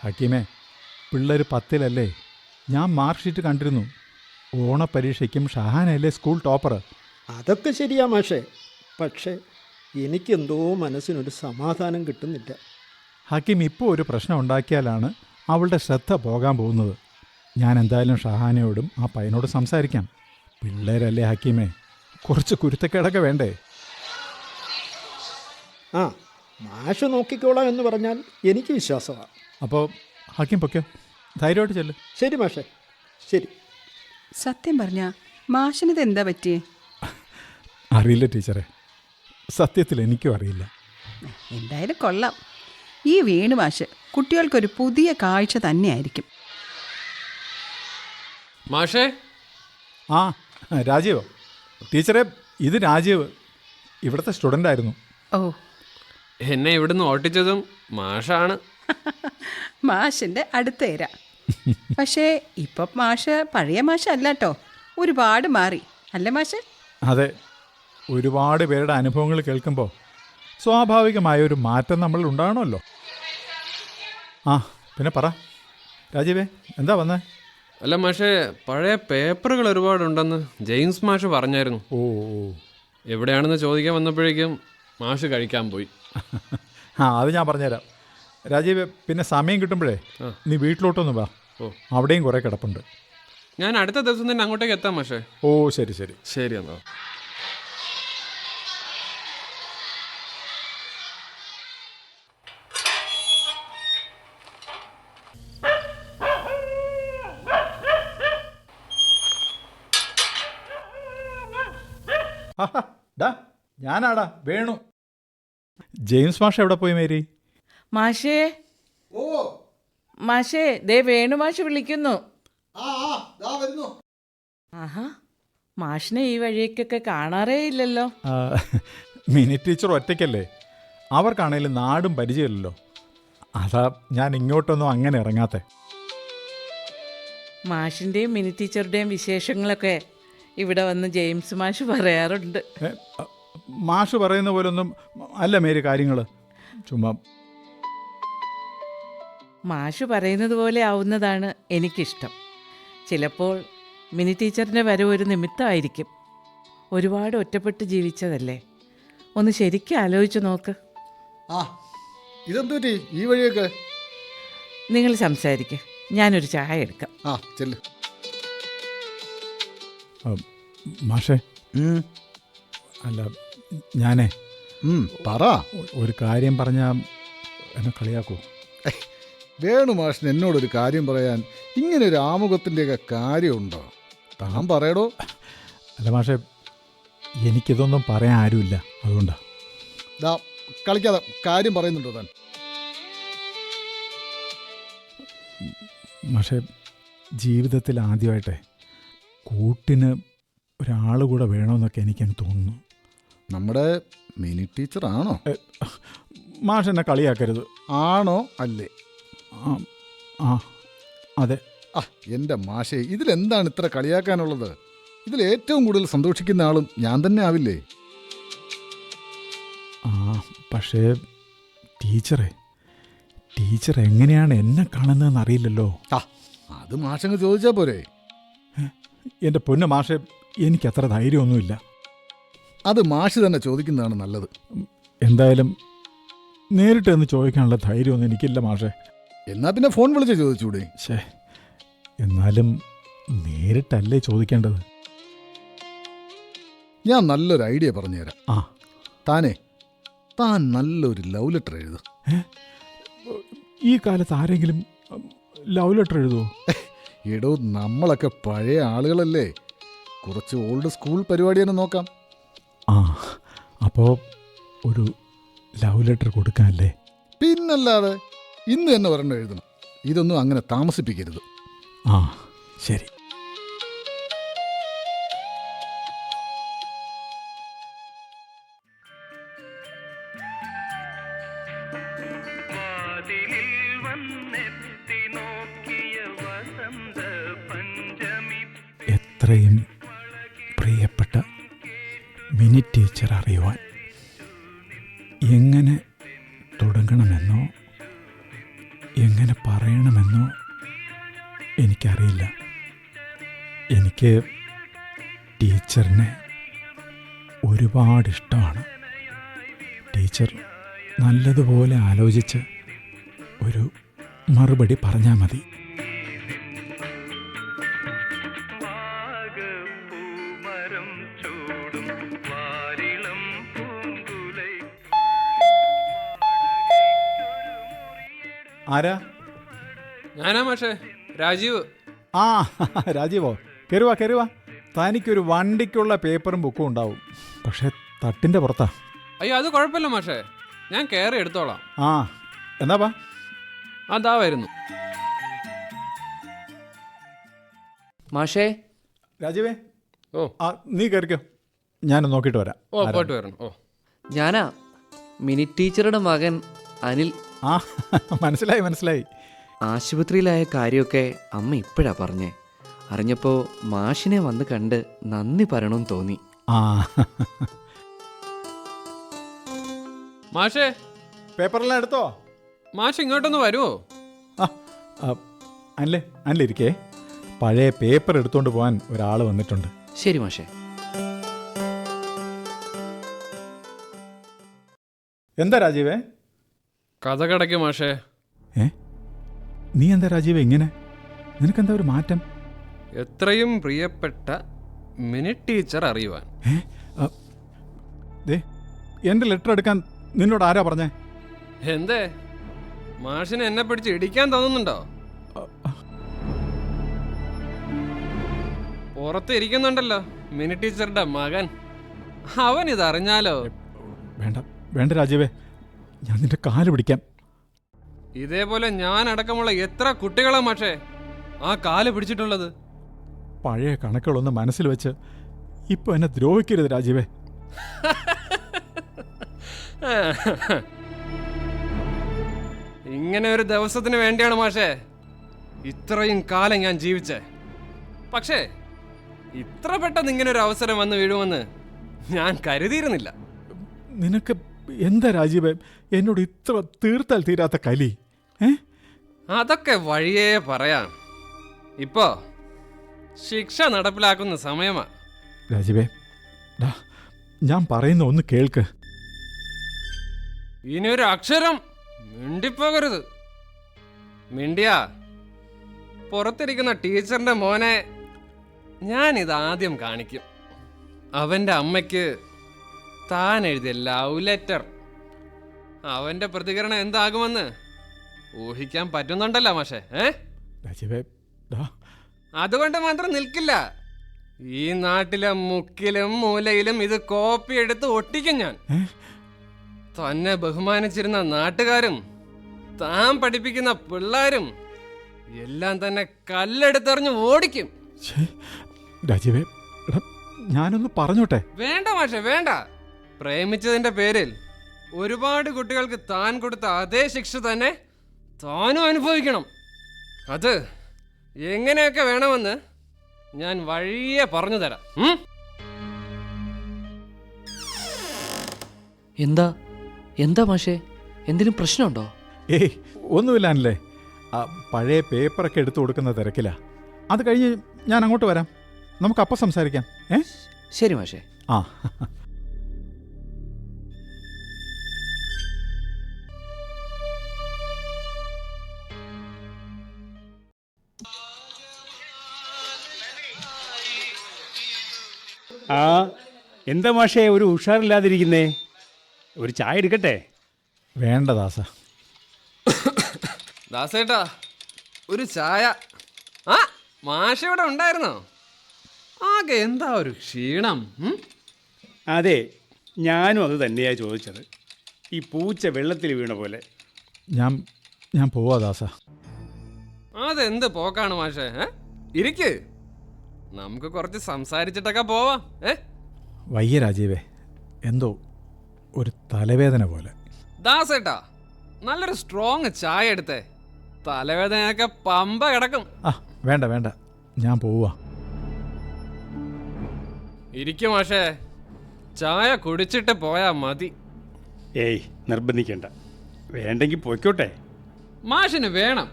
ഹക്കീമേ, പിള്ളേർ 10ലല്ലേ? ഞാൻ മാർക്ക് ഷീറ്റ് കണ്ടിരുന്നു. ഓണപ്പരീക്ഷയ്ക്കും ഷഹാനയല്ലേ സ്കൂൾ ടോപ്പർ? അതൊക്കെ ശരിയാ മാഷേ, പക്ഷേ എനിക്കെന്തോ മനസ്സിനൊരു സമാധാനം കിട്ടുന്നില്ല. ഹക്കീം ഇപ്പോൾ ഒരു പ്രശ്നം ഉണ്ടാക്കിയാലാണ് അവളുടെ ശ്രദ്ധ പോകാൻ പോകുന്നത്. ഞാൻ എന്തായാലും ഷഹാനയോടും ആ പയ്യനോട് സംസാരിക്കാം. പിള്ളേരല്ലേ ഹക്കീമേ, കുറച്ച് കുരുത്തക്കേടൊക്കെ വേണ്ടേ? മാഷ് നോക്കിക്കോളാം എന്ന് പറഞ്ഞാൽ എനിക്ക് വിശ്വാസമാണ്. അപ്പോൾ ഹക്കീം പൊക്കോ, ധൈര്യമായിട്ട് ചെല്ല്. ശരി മാഷേ, ശരി. സത്യം പറഞ്ഞാൽ മാഷിനിത് എന്താ പറ്റിയേ? അറിയില്ല ടീച്ചറെ, സത്യത്തിൽ എനിക്കും അറിയില്ല. എന്തായാലും കൊള്ളാം. ഈ വേണു മാഷ് കുട്ടികൾക്കൊരു പുതിയ കാഴ്ച തന്നെയായിരിക്കും. മാഷേ. രാജീവോ? ടീച്ചറെ, ഇത് രാജീവ്, ഇവിടുത്തെ സ്റ്റുഡൻ്റ് ആയിരുന്നു. ഓ, എന്നെ ഇവിടുന്ന് ഓട്ടിച്ചതും മാഷാണ്. മാഷിൻ്റെ അടുത്തേര. പക്ഷേ ഇപ്പം മാഷ് പഴയ മാഷല്ല കേട്ടോ, ഒരുപാട് മാറി അല്ലേ മാഷ്? അതെ, ഒരുപാട് പേരുടെ അനുഭവങ്ങൾ കേൾക്കുമ്പോൾ സ്വാഭാവികമായ ഒരു മാറ്റം നമ്മൾ ഉണ്ടാകണമല്ലോ. പിന്നെ പറ. രാജീവേ എന്താ വന്നേ? അല്ല മാഷേ, പഴയ പേപ്പറുകൾ ഒരുപാടുണ്ടെന്ന് ജെയിംസ് മാഷ് പറഞ്ഞായിരുന്നു. ഓ എവിടെയാണെന്ന് ചോദിക്കാൻ വന്നപ്പോഴേക്കും മാഷ് കഴിക്കാൻ പോയി. അത് ഞാൻ പറഞ്ഞുതരാം. രാജീവ്, പിന്നെ സമയം കിട്ടുമ്പോഴേ നീ വീട്ടിലോട്ടൊന്ന് വാ. അവിടെയും കുറേ കിടപ്പുണ്ട്. ഞാൻ അടുത്ത ദിവസം തന്നെ അങ്ങോട്ടേക്ക് എത്താം മാഷേ. ഓ ശരി ശരി ശരി എന്നാ. ഞാനാടാ വേണു. ജെയിംസ് മാഷ് എവിടെ പോയി മേരി? മാഷേ, മാഷേ, ദേ വേണു മാഷ് വിളിക്കുന്നു. ആഹാ, മാഷിനെ ഈ വഴിക്കൊക്കെ കാണാറേ ഇല്ലല്ലോ. മിനി ടീച്ചർ ഒറ്റയ്ക്കല്ലേ, അവർക്കാണേലും നാടും പരിചയമില്ലല്ലോ. അതാ ഞാൻ ഇങ്ങോട്ടൊന്നും അങ്ങനെ ഇറങ്ങാത്തെ. മാഷിൻ്റെയും മിനി ടീച്ചറുടെയും വിശേഷങ്ങളൊക്കെ ഇവിടെ വന്ന് ജെയിംസ് മാഷ് പറയാറുണ്ട്. മാഷ് പറയുന്ന പോലൊന്നും അല്ല മേരി കാര്യങ്ങൾ. ചുമ്മാ മാഷ് പറയുന്നത് പോലെ ആവുന്നതാണ് എനിക്കിഷ്ടം. ചിലപ്പോൾ മിനി ടീച്ചറിൻ്റെ വരവ് ഒരു നിമിത്തമായിരിക്കും. ഒരുപാട് ഒറ്റപ്പെട്ട് ജീവിച്ചതല്ലേ. ഒന്ന് ശരിക്കും ആലോചിച്ച് നോക്ക്. ഇതെന്തു പറ്റി ഈ വഴിയൊക്കെ? നിങ്ങൾ സംസാരിക്കുക, ഞാനൊരു ചായ എടുക്കാം. ചെല്ല്. മാഷേ, അല്ല ഞാനേ പറ. ഒരു കാര്യം പറഞ്ഞാൽ എന്നെ കളിയാക്കൂ? വേണു മാഷിന് എന്നോടൊരു കാര്യം പറയാൻ ഇങ്ങനെ ഒരു ആമുഖത്തിൻ്റെയൊക്കെ കാര്യമുണ്ടോ? താൻ പറയടോ. അല്ല മാഷേ, എനിക്കിതൊന്നും പറയാൻ ആരുമില്ല, അതുകൊണ്ടാ. കളിക്കാതെ കാര്യം പറയുന്നുണ്ടോ താൻ? മാഷേ, ജീവിതത്തിൽ ആദ്യമായിട്ടേ കൂട്ടിന് ഒരാൾ കൂടെ വേണമെന്നൊക്കെ എനിക്കങ്ങ് തോന്നുന്നു. നമ്മുടെ മിനി ടീച്ചറാണോ? മാഷ് എന്നെ കളിയാക്കരുത്. ആണോ അല്ലേ? അതെ. എൻ്റെ മാഷേ, ഇതിലെന്താണ് ഇത്ര കളിയാക്കാനുള്ളത്? ഇതിൽ ഏറ്റവും കൂടുതൽ സന്തോഷിക്കുന്ന ആളും ഞാൻ തന്നെ ആവില്ലേ? പക്ഷേ ടീച്ചർ എങ്ങനെയാണ് എന്നെ കാണുന്നതെന്ന് അറിയില്ലല്ലോ. അത് മാഷങ്ങ് ചോദിച്ചാൽ പോരെ? എൻ്റെ പൊന്നു മാഷേ, എനിക്കത്ര ധൈര്യമൊന്നുമില്ല. അത് മാഷ് തന്നെ ചോദിക്കുന്നതാണ് നല്ലത്. എന്തായാലും നേരിട്ട് എന്ന് ചോദിക്കാനുള്ള ധൈര്യമൊന്നും എനിക്കില്ല മാഷേ. എന്നാ പിന്നെ ഫോൺ വിളിച്ച് ചോദിച്ചൂടെ? എന്നാലും നേരിട്ടല്ലേ ചോദിക്കേണ്ടത്. ഞാൻ നല്ലൊരു ഐഡിയ പറഞ്ഞുതരാം. താൻ നല്ലൊരു ലവ് ലെറ്റർ എഴുതു. ഈ കാലത്ത് ആരെങ്കിലും ലവ് ലെറ്റർ എഴുതുമോ? എടോ, നമ്മളൊക്കെ പഴയ ആളുകളല്ലേ. കുറച്ച് ഓൾഡ് സ്കൂൾ പരിപാടി തന്നെ നോക്കാം. അപ്പോൾ ഒരു ലവ് ലെറ്റർ കൊടുക്കാനല്ലേ? പിന്നല്ലാതെ ഇന്ന് തന്നെ ഒരെണ്ണം എഴുതണം. ഇതൊന്നും അങ്ങനെ താമസിപ്പിക്കരുത്. ശരി. എത്രയും പ്രിയപ്പെട്ട മിനി ടീച്ചർ അറിയുവാൻ എങ്ങനെ തുടങ്ങണമെന്നോ എങ്ങനെ പറയണമെന്നോ എനിക്കറിയില്ല. എനിക്ക് ടീച്ചറിനെ ഒരുപാട് ഇഷ്ടമാണ്. ടീച്ചർ നല്ലതുപോലെ ആലോചിച്ച് ഒരു മറുപടി പറഞ്ഞാൽ മതി. ആരാ? ഞാനാ മാഷേ, രാജീവ്. രാജീവോ? കയറുവാ. തനിക്കൊരു വണ്ടിക്കുള്ള പേപ്പറും ബുക്കും ഉണ്ടാവും, പക്ഷെ തട്ടിൻ്റെ പുറത്താ. അയ്യോ, അത് കുഴപ്പമില്ല മാഷേ, ഞാൻ കയറി എടുത്തോളാം. എന്നാ വാ. അതാ വരുന്നു. മാഷേ. രാജീവേ, നീ കയറിക്കോ, ഞാൻ നോക്കിയിട്ട് വരാം. പോയിട്ട് വരണം. ഞാനാ മിനി ടീച്ചറുടെ മകൻ അനിൽ. മനസ്സിലായി. ആശുപത്രിയിലായ കാര്യമൊക്കെ അമ്മ ഇപ്പോഴാ പറഞ്ഞേ. അറിഞ്ഞപ്പോൾ മാഷിനെ വന്ന് കണ്ട് നന്ദി പറയണമെന്ന് തോന്നി. മാഷേ, പേപ്പറെല്ലാം എടുത്തോ? മാഷ് ഇങ്ങോട്ടൊന്ന് വരുമോ? അല്ലേ അല്ലിരിക്കേ, പഴയ പേപ്പർ എടുത്തുകൊണ്ട് പോകാൻ ഒരാൾ വന്നിട്ടുണ്ട്. ശരി മാഷേ. എന്താ രാജീവേ? കഥ കടയ്ക്ക് മാഷേ. നീ എന്താ രാജീവേ ഇങ്ങനെ? നിനക്കെന്താ ഒരു മാറ്റം? എത്രയും പ്രിയപ്പെട്ട മിനി ടീച്ചർ അറിയുവാൻ. എൻ്റെ ലെറ്റർ എടുക്കാൻ നിന്നോട് ആരാ പറഞ്ഞേ? എന്തേ, മാഷിന് എന്നെ പിടിച്ച് ഇടിക്കാൻ തോന്നുന്നുണ്ടോ? പുറത്ത് ഇരിക്കുന്നുണ്ടല്ലോ മിനി ടീച്ചറുടെ മകൻ, അവൻ ഇതറിഞ്ഞാലോ? വേണ്ട വേണ്ട രാജീവേ, ഞാൻ നിന്റെ കാല് പിടിക്കാം. ഇതേപോലെ ഞാൻ അടക്കമുള്ള എത്ര കുട്ടികളാ മാഷേ ആ കാല് പിടിച്ചിട്ടുള്ളത്? പഴയ കണക്കുകളൊന്ന് മനസ്സിൽ വെച്ച് ഇപ്പൊ എന്നെ ദ്രോഹിക്കരുത് രാജീവേ. ഇങ്ങനെ ഒരു ദിവസത്തിന് വേണ്ടിയാണ് മാഷേ ഇത്രയും കാലം ഞാൻ ജീവിച്ചേ. പക്ഷേ ഇത്ര പെട്ടെന്ന് ഇങ്ങനെ ഒരു അവസരം വന്ന് വീഴുമെന്ന് ഞാൻ കരുതിയിരുന്നില്ല. നിനക്ക് എന്താ രാജീവേ എന്നോട് ഇത്ര തീർത്താൽ തീരാത്ത കലി? അതൊക്കെ വഴിയേ പറയാം. ഇപ്പോ ശിക്ഷ നടപ്പിലാക്കുന്ന സമയമാ. രാജീവേ, ഞാൻ പറയുന്ന ഒന്ന് കേൾക്ക്. ഇനി ഒരു അക്ഷരം മിണ്ടിപ്പോകരുത്. മിണ്ടിയാ പുറത്തിരിക്കുന്ന ടീച്ചറിന്റെ മോനെ ഞാൻ ഇതാദ്യം കാണിക്കും. അവന്റെ അമ്മയ്ക്ക് താൻ എഴുതിയ ലവ് ലെറ്റർ. അവന്റെ പ്രതികരണം എന്താകുമെന്ന് ഊഹിക്കാൻ പറ്റുന്നുണ്ടല്ലോ മാഷേ. രാജീവേ, അതുകൊണ്ട് മാത്രം നിൽക്കില്ല. ഈ നാട്ടിലെ മുക്കിലും മൂലയിലും ഇത് കോപ്പി എടുത്ത് ഒട്ടിക്കും ഞാൻ. തന്നെ ബഹുമാനിച്ചിരുന്ന നാട്ടുകാരും താൻ പഠിപ്പിക്കുന്ന പിള്ളേരും എല്ലാം തന്നെ കല്ലെടുത്തെറിഞ്ഞ് ഓടിക്കും. രാജീവേ, ഞാനൊന്ന് പറഞ്ഞോട്ടെ? വേണ്ട മാഷെ വേണ്ട. പ്രേമിച്ചതിന്റെ പേരിൽ ഒരുപാട് കുട്ടികൾക്ക് താൻ കൊടുത്ത അതേ ശിക്ഷ തന്നെ താനും അനുഭവിക്കണം. അത് എങ്ങനെയൊക്കെ വേണമെന്ന് ഞാൻ വഴിയെ പറഞ്ഞു തരാം. എന്താ എന്താ മാഷേ, എന്തെങ്കിലും പ്രശ്നമുണ്ടോ? ഏയ് ഒന്നുമില്ലാനല്ലേ, പഴയ പേപ്പറൊക്കെ എടുത്തു കൊടുക്കുന്ന തിരക്കില്ല. അത് കഴിഞ്ഞ് ഞാൻ അങ്ങോട്ട് വരാം, നമുക്കപ്പം സംസാരിക്കാം. ശരി മാഷേ. ആ ആ എന്താ മാഷേ ഒരു ഉഷാറില്ലാതിരിക്കുന്നേ? ഒരു ചായ എടുക്കട്ടെ? വേണ്ട ദാസ. ദാസേട്ടാ ഒരു ചായ. ആ മാഷ ഇവിടെ ഉണ്ടായിരുന്നോ? ആകെ എന്താ ഒരു ക്ഷീണം. അതെ, ഞാനും അത് തന്നെയാണ് ചോദിച്ചത്. ഈ പൂച്ച വെള്ളത്തിൽ വീണ പോലെ. ഞാൻ പോവാ ദാസ. അതെന്ത് പോക്കാണ് മാഷേ? ഇരിക്ക്, നമുക്ക് കുറച്ച് സംസാരിച്ചിട്ടൊക്കെ പോവാം. വയ്യ രാജീവേ, എന്തോ ഒരു തലവേദന പോലെ. ദാസേട്ടാ നല്ലൊരു സ്ട്രോങ് ചായ എടുത്തേ, തലവേദനയൊക്കെ പമ്പ കിടക്കും. വേണ്ട വേണ്ട, ഞാൻ പോവാ. ഇരിക്കും മാഷേ, ചായ കുടിച്ചിട്ട് പോയാ മതി. ഏയ് നിർബന്ധിക്കണ്ട, വേണ്ടെങ്കിൽ പോയിക്കോട്ടെ. മാഷിന് വേണം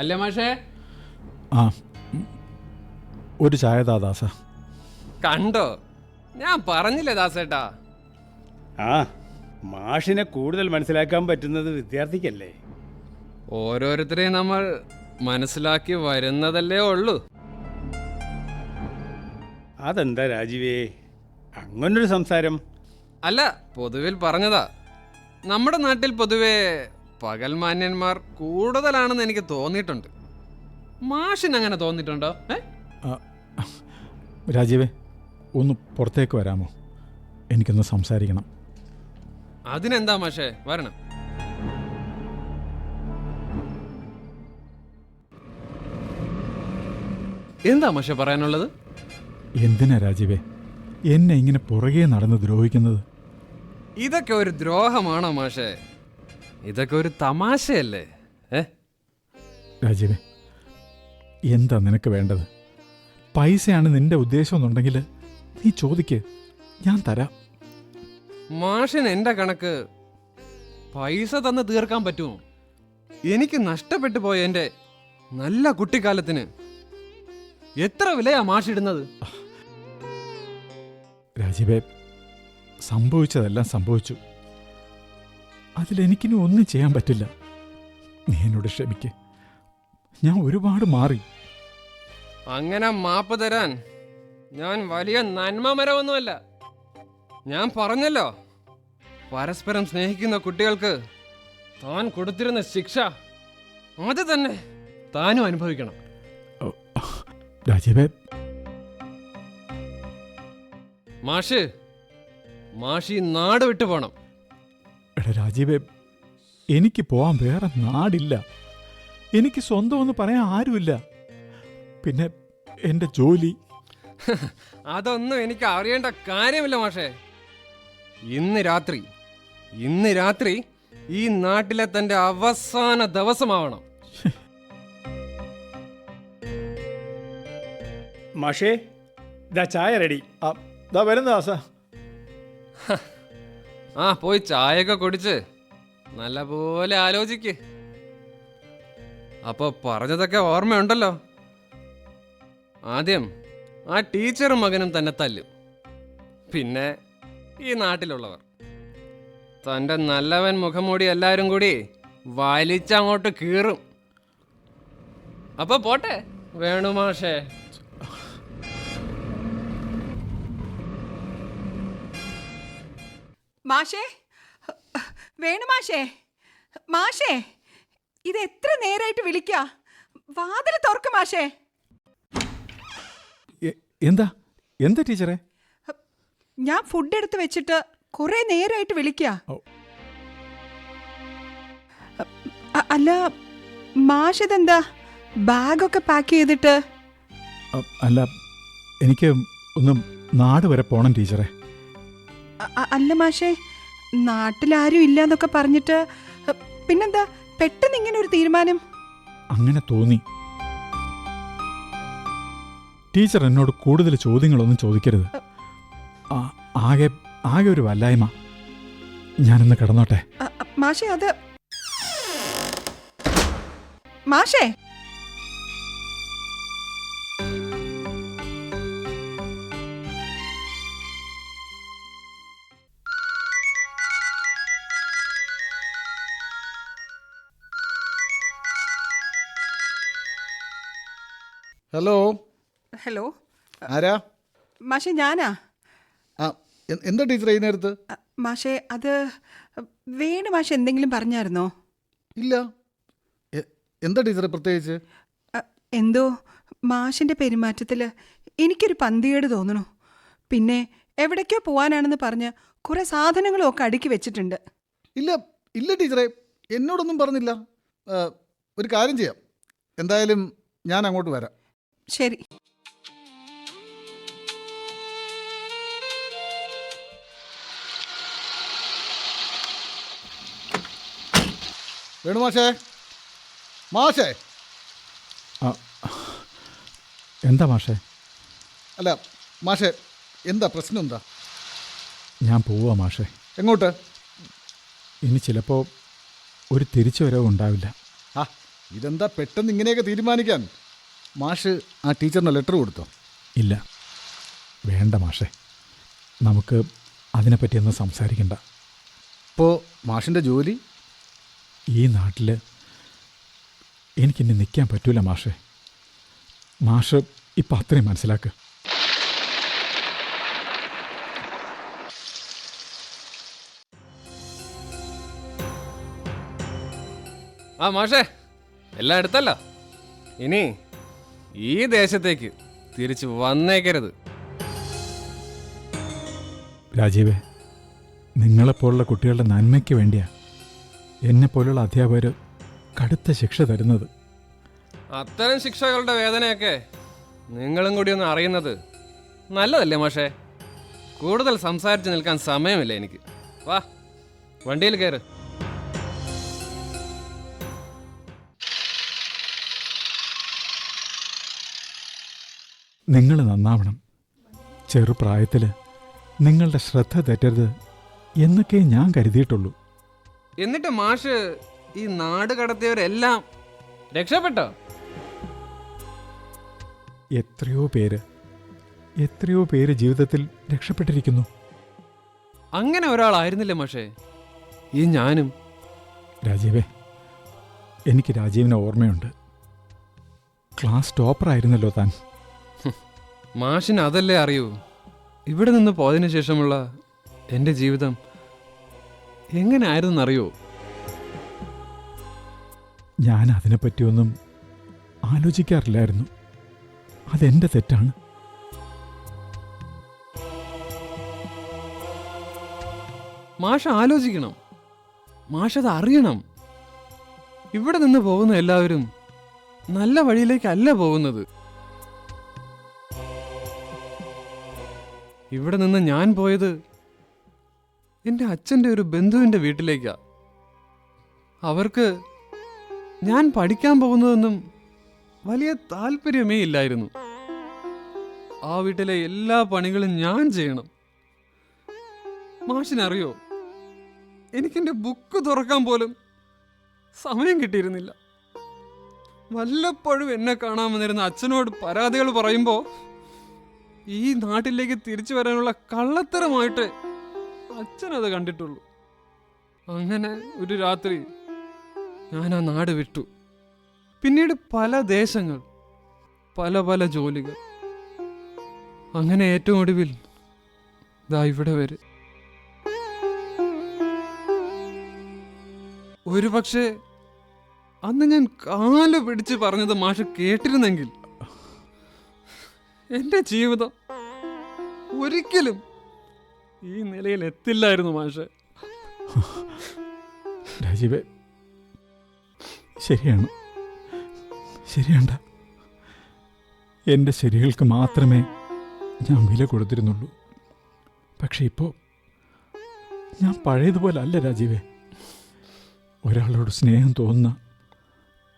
അല്ലേ മാഷേ? ഒരു ചായ താ ദാസ. കണ്ടോ, ഞാൻ പറഞ്ഞില്ലേ ദാസേട്ടാ. മാഷിനെ കൂടുതൽ മനസ്സിലാക്കാൻ പറ്റുന്നത് വിദ്യാർത്ഥിക്കല്ലേ. ഓരോരുത്തരെയും നമ്മൾ മനസ്സിലാക്കി വരുന്നതല്ലേ ഉള്ളൂ. അതെന്താ രാജീവേ അങ്ങനൊരു സംസാരം? അല്ല, പൊതുവിൽ പറഞ്ഞതാ. നമ്മുടെ നാട്ടിൽ പൊതുവെ പകൽമാന്യന്മാർ കൂടുതലാണെന്ന് എനിക്ക് തോന്നിയിട്ടുണ്ട്. മാഷിന് അങ്ങനെ തോന്നിയിട്ടുണ്ടോ? രാജീവേ, ഒന്ന് പുറത്തേക്ക് വരാമോ? എനിക്കൊന്ന് സംസാരിക്കണം. അതിനെന്താ മാഷേ, വരണം. എന്താ മാഷേ പറയാനുള്ളത്? എന്തിനാ രാജീവേ എന്നെ ഇങ്ങനെ പുറകെ നടന്ന് ദ്രോഹിക്കുന്നത്? ഇതൊക്കെ ഒരു ദ്രോഹമാണോ മാഷേ? ഇതൊക്കെ ഒരു തമാശയല്ലേ? രാജീവേ, എന്താ നിനക്ക് വേണ്ടത്? പൈസയാണ് നിന്റെ ഉദ്ദേശം എന്നുണ്ടെങ്കിൽ നീ ചോദിക്ക്, ഞാൻ തരാം. മാഷിന് എൻ്റെ കണക്ക് പൈസ തന്ന് തീർക്കാൻ പറ്റുമോ? എനിക്ക് നഷ്ടപ്പെട്ടു പോയ എൻ്റെ നല്ല കുട്ടിക്കാലത്തിന് എത്ര വിലയാ മാഷിടുന്നത്? രാജീവേ, സംഭവിച്ചതെല്ലാം സംഭവിച്ചു. അതിലെനിക്കിനി ഒന്നും ചെയ്യാൻ പറ്റില്ല. നീ എന്നോട് ക്ഷമിക്ക്. ഞാൻ ഒരുപാട് മാറി. അങ്ങനെ മാപ്പ് തരാൻ ഞാൻ വലിയ നന്മ മരമൊന്നുമല്ല. ഞാൻ പറഞ്ഞല്ലോ, പരസ്പരം സ്നേഹിക്കുന്ന കുട്ടികൾക്ക് താൻ കൊടുത്തിരുന്ന ശിക്ഷ അത് തന്നെ താനും അനുഭവിക്കണം. രാജീവേ, മാഷി നാട് വിട്ടു പോണം. എടാ രാജീവേ, എനിക്ക് പോവാൻ വേറെ നാടില്ല. എനിക്ക് സ്വന്തമെന്ന് പറയാൻ ആരുമില്ല. പിന്നെ എൻ്റെ ജോലി. അതൊന്നും എനിക്ക് അറിയേണ്ട കാര്യമില്ല മാഷേ. ഇന്ന് രാത്രി ഈ നാട്ടിലെ തന്റെ അവസാന ദിവസമാവണം. മാഷേ, ഇതാ ചായ റെഡി. ദാ വരുന്ന ദാസ. ആ, പോയി ചായയൊക്കെ കുടിച്ച് നല്ലപോലെ ആലോചിക്ക്. അപ്പോൾ പറഞ്ഞതൊക്കെ ഓർമ്മയുണ്ടല്ലോ. ആദ്യം ആ ടീച്ചറും മകനും തന്നെ തല്ലും. പിന്നെ ഈ നാട്ടിലുള്ളവർ. തൻ്റെ നല്ലവൻ മുഖംമൂടി എല്ലാവരും കൂടി വലിച്ചങ്ങോട്ട് കീറും. അപ്പോൾ പോട്ടെ വേണു മാഷേ. മാഷേ, വേണു മാഷേ, മാഷേ, ഇത് എത്ര നേരായിട്ട് വിളിക്കാ? വാതിൽ തുറക്ക് മാഷേ. എന്താ ടീച്ചറെ? ഞാൻ ഫുഡ് എടുത്ത് വെച്ചിട്ട് കുറെ നേരായിട്ട് വിളിക്കാ. അല്ല മാഷിതെന്താ ബാഗൊക്കെ പാക്ക് ചെയ്തിട്ട്? അല്ല, എനിക്ക് ഒന്ന് നാട് വരെ പോണം ടീച്ചറെ. അല്ല മാഷേ, നാട്ടിലാരും ഇല്ലാന്നൊക്കെ പറഞ്ഞിട്ട് പിന്നെന്താ പെട്ടെന്ന് ഇങ്ങനെ ഒരു തീരുമാനം? അങ്ങനെ തോന്നി. ടീച്ചർ എന്നോട് കൂടുതൽ ചോദ്യങ്ങളൊന്നും ചോദിക്കരുത്. ആകെ ഒരു വല്ലായ്മ. ഞാനൊന്ന് കിടന്നോട്ടെ. മാഷേ, അത് മാഷേ, ഹലോ. ഹലോ, ആരാ? മാഷേ ഞാനാ. എന്താ ടീച്ചർ ഈ നേരത്ത്? മാഷേ, അത് വേണു മാഷ് എന്തെങ്കിലും പറഞ്ഞായിരുന്നോ? ഇല്ല. എന്താ ടീച്ചറെ പ്രത്യേകിച്ച്? എന്തോ മാഷിൻ്റെ പെരുമാറ്റത്തിൽ എനിക്കൊരു പന്തികേട് തോന്നണു. പിന്നെ എവിടേക്കോ പോകാനാണെന്ന് പറഞ്ഞ് കുറേ സാധനങ്ങളും ഒക്കെ അടുക്കി വെച്ചിട്ടുണ്ട്. ഇല്ല ടീച്ചറെ, എന്നോടൊന്നും പറഞ്ഞില്ല. ഒരു കാര്യം ചെയ്യാം, എന്തായാലും ഞാൻ അങ്ങോട്ട് വരാം. ശരി. വേണു മാഷേ, മാഷേ. എന്താ മാഷേ? അല്ല മാഷേ, എന്താ പ്രശ്നം? എന്താ? ഞാൻ പോവാ മാഷേ. എങ്ങോട്ട്? ഇനി ചിലപ്പോൾ ഒരു തിരിച്ചുവരവ് ഉണ്ടാവില്ല. ഇതെന്താ പെട്ടെന്ന് ഇങ്ങനെയൊക്കെ തീരുമാനിക്കാൻ? മാഷ് ആ ടീച്ചറിന് ലെറ്റർ കൊടുത്തോ? ഇല്ല, വേണ്ട മാഷേ, നമുക്ക് അതിനെപ്പറ്റിയൊന്നും സംസാരിക്കണ്ട. ഇപ്പോൾ മാഷിൻ്റെ ജോലി? ഈ നാട്ടിൽ എനിക്കിനി നിൽക്കാൻ പറ്റൂല മാഷേ. മാഷ് ഇപ്പം അത്രയും മനസ്സിലാക്കുക. മാഷേ, എല്ലാം എടുത്തല്ലോ. ഇനി ഈ ദേശത്തേക്ക് തിരിച്ചു വന്നേക്കരുത്. രാജീവേ, നിങ്ങളെപ്പോലുള്ള കുട്ടികളുടെ നന്മയ്ക്ക് വേണ്ടിയാ എന്നെപ്പോലുള്ള അധ്യാപകർ കടുത്ത ശിക്ഷ തരുന്നത്. അത്തരം ശിക്ഷകളുടെ വേദനയൊക്കെ നിങ്ങളും കൂടി ഒന്ന് അറിയുന്നത് നല്ലതല്ലേ മാഷേ? കൂടുതൽ സംസാരിച്ച് നിൽക്കാൻ സമയമില്ല എനിക്ക്. വാ, വണ്ടിയിൽ കയറ്. നിങ്ങൾ നന്നാവണം. ചെറുപ്രായത്തിൽ നിങ്ങളുടെ ശ്രദ്ധ തെറ്റരുത് എന്നൊക്കെ ഞാൻ കരുതിയിട്ടുള്ളൂ. എന്നിട്ട് മാഷ് ഈ നാട് കടത്തിയവരെല്ലാം രക്ഷപ്പെട്ടോ? എത്രയോ പേര് ജീവിതത്തിൽ രക്ഷപ്പെട്ടിരിക്കുന്നു. അങ്ങനെ ഒരാളായിരുന്നില്ലേ മാഷേ ഈ ഞാനും. രാജീവേ, എനിക്ക് രാജീവിനെ ഓർമ്മയുണ്ട്. ക്ലാസ് ടോപ്പറായിരുന്നല്ലോ താൻ. മാഷിന് അതല്ലേ അറിയൂ. ഇവിടെ നിന്ന് പോയതിനു ശേഷമുള്ള എൻ്റെ ജീവിതം എങ്ങനെ ആയിരുന്നെന്നറിയോ? ഞാൻ അതിനെപ്പറ്റിയൊന്നും ആലോചിക്കാറില്ലായിരുന്നു. അതെൻ്റെ തെറ്റാണ്. മാഷ് ആലോചിക്കണം, മാഷത് അറിയണം. ഇവിടെ നിന്ന് പോകുന്ന എല്ലാവരും നല്ല വഴിയിലേക്കല്ല പോകുന്നത്. ഇവിടെ നിന്ന് ഞാൻ പോയത് എൻ്റെ അച്ഛൻ്റെ ഒരു ബന്ധുവിൻ്റെ വീട്ടിലേക്കാ. അവർക്ക് ഞാൻ പഠിക്കാൻ പോകുന്നതൊന്നും വലിയ താല്പര്യമേ ഇല്ലായിരുന്നു. ആ വീട്ടിലെ എല്ലാ പണികളും ഞാൻ ചെയ്യണം. മാഷിനറിയോ, എനിക്കെൻ്റെ ബുക്ക് തുറക്കാൻ പോലും സമയം കിട്ടിയിരുന്നില്ല. വല്ലപ്പോഴും എന്നെ കാണാൻ വന്നിരുന്ന അച്ഛനോട് പരാതികൾ പറയുമ്പോൾ ഈ നാട്ടിലേക്ക് തിരിച്ചു വരാനുള്ള കള്ളത്തരമായിട്ട് അച്ഛനത് കണ്ടിട്ടുള്ളൂ. അങ്ങനെ ഒരു രാത്രി ഞാൻ ആ നാട് വിട്ടു. പിന്നീട് പല ദേശങ്ങൾ, പല പല ജോലികൾ. അങ്ങനെ ഏറ്റവും ഒടുവിൽ ദാ ഇവിടെ വരെ. ഒരു പക്ഷേ അന്ന് ഞാൻ കാല് പിടിച്ച് പറഞ്ഞത് മാഷ് കേട്ടിരുന്നെങ്കിൽ എൻ്റെ ജീവിതം ഒരിക്കലും ഈ നിലയിൽ എത്തില്ലായിരുന്നു മാഷ്. രാജീവേ, ശരിയാണ്ട. എൻ്റെ ശരികൾക്ക് മാത്രമേ ഞാൻ വില കൊടുത്തിരുന്നുള്ളൂ. പക്ഷെ ഇപ്പോൾ ഞാൻ പഴയതുപോലെ അല്ല രാജീവേ. ഒരാളോട് സ്നേഹം തോന്നുന്ന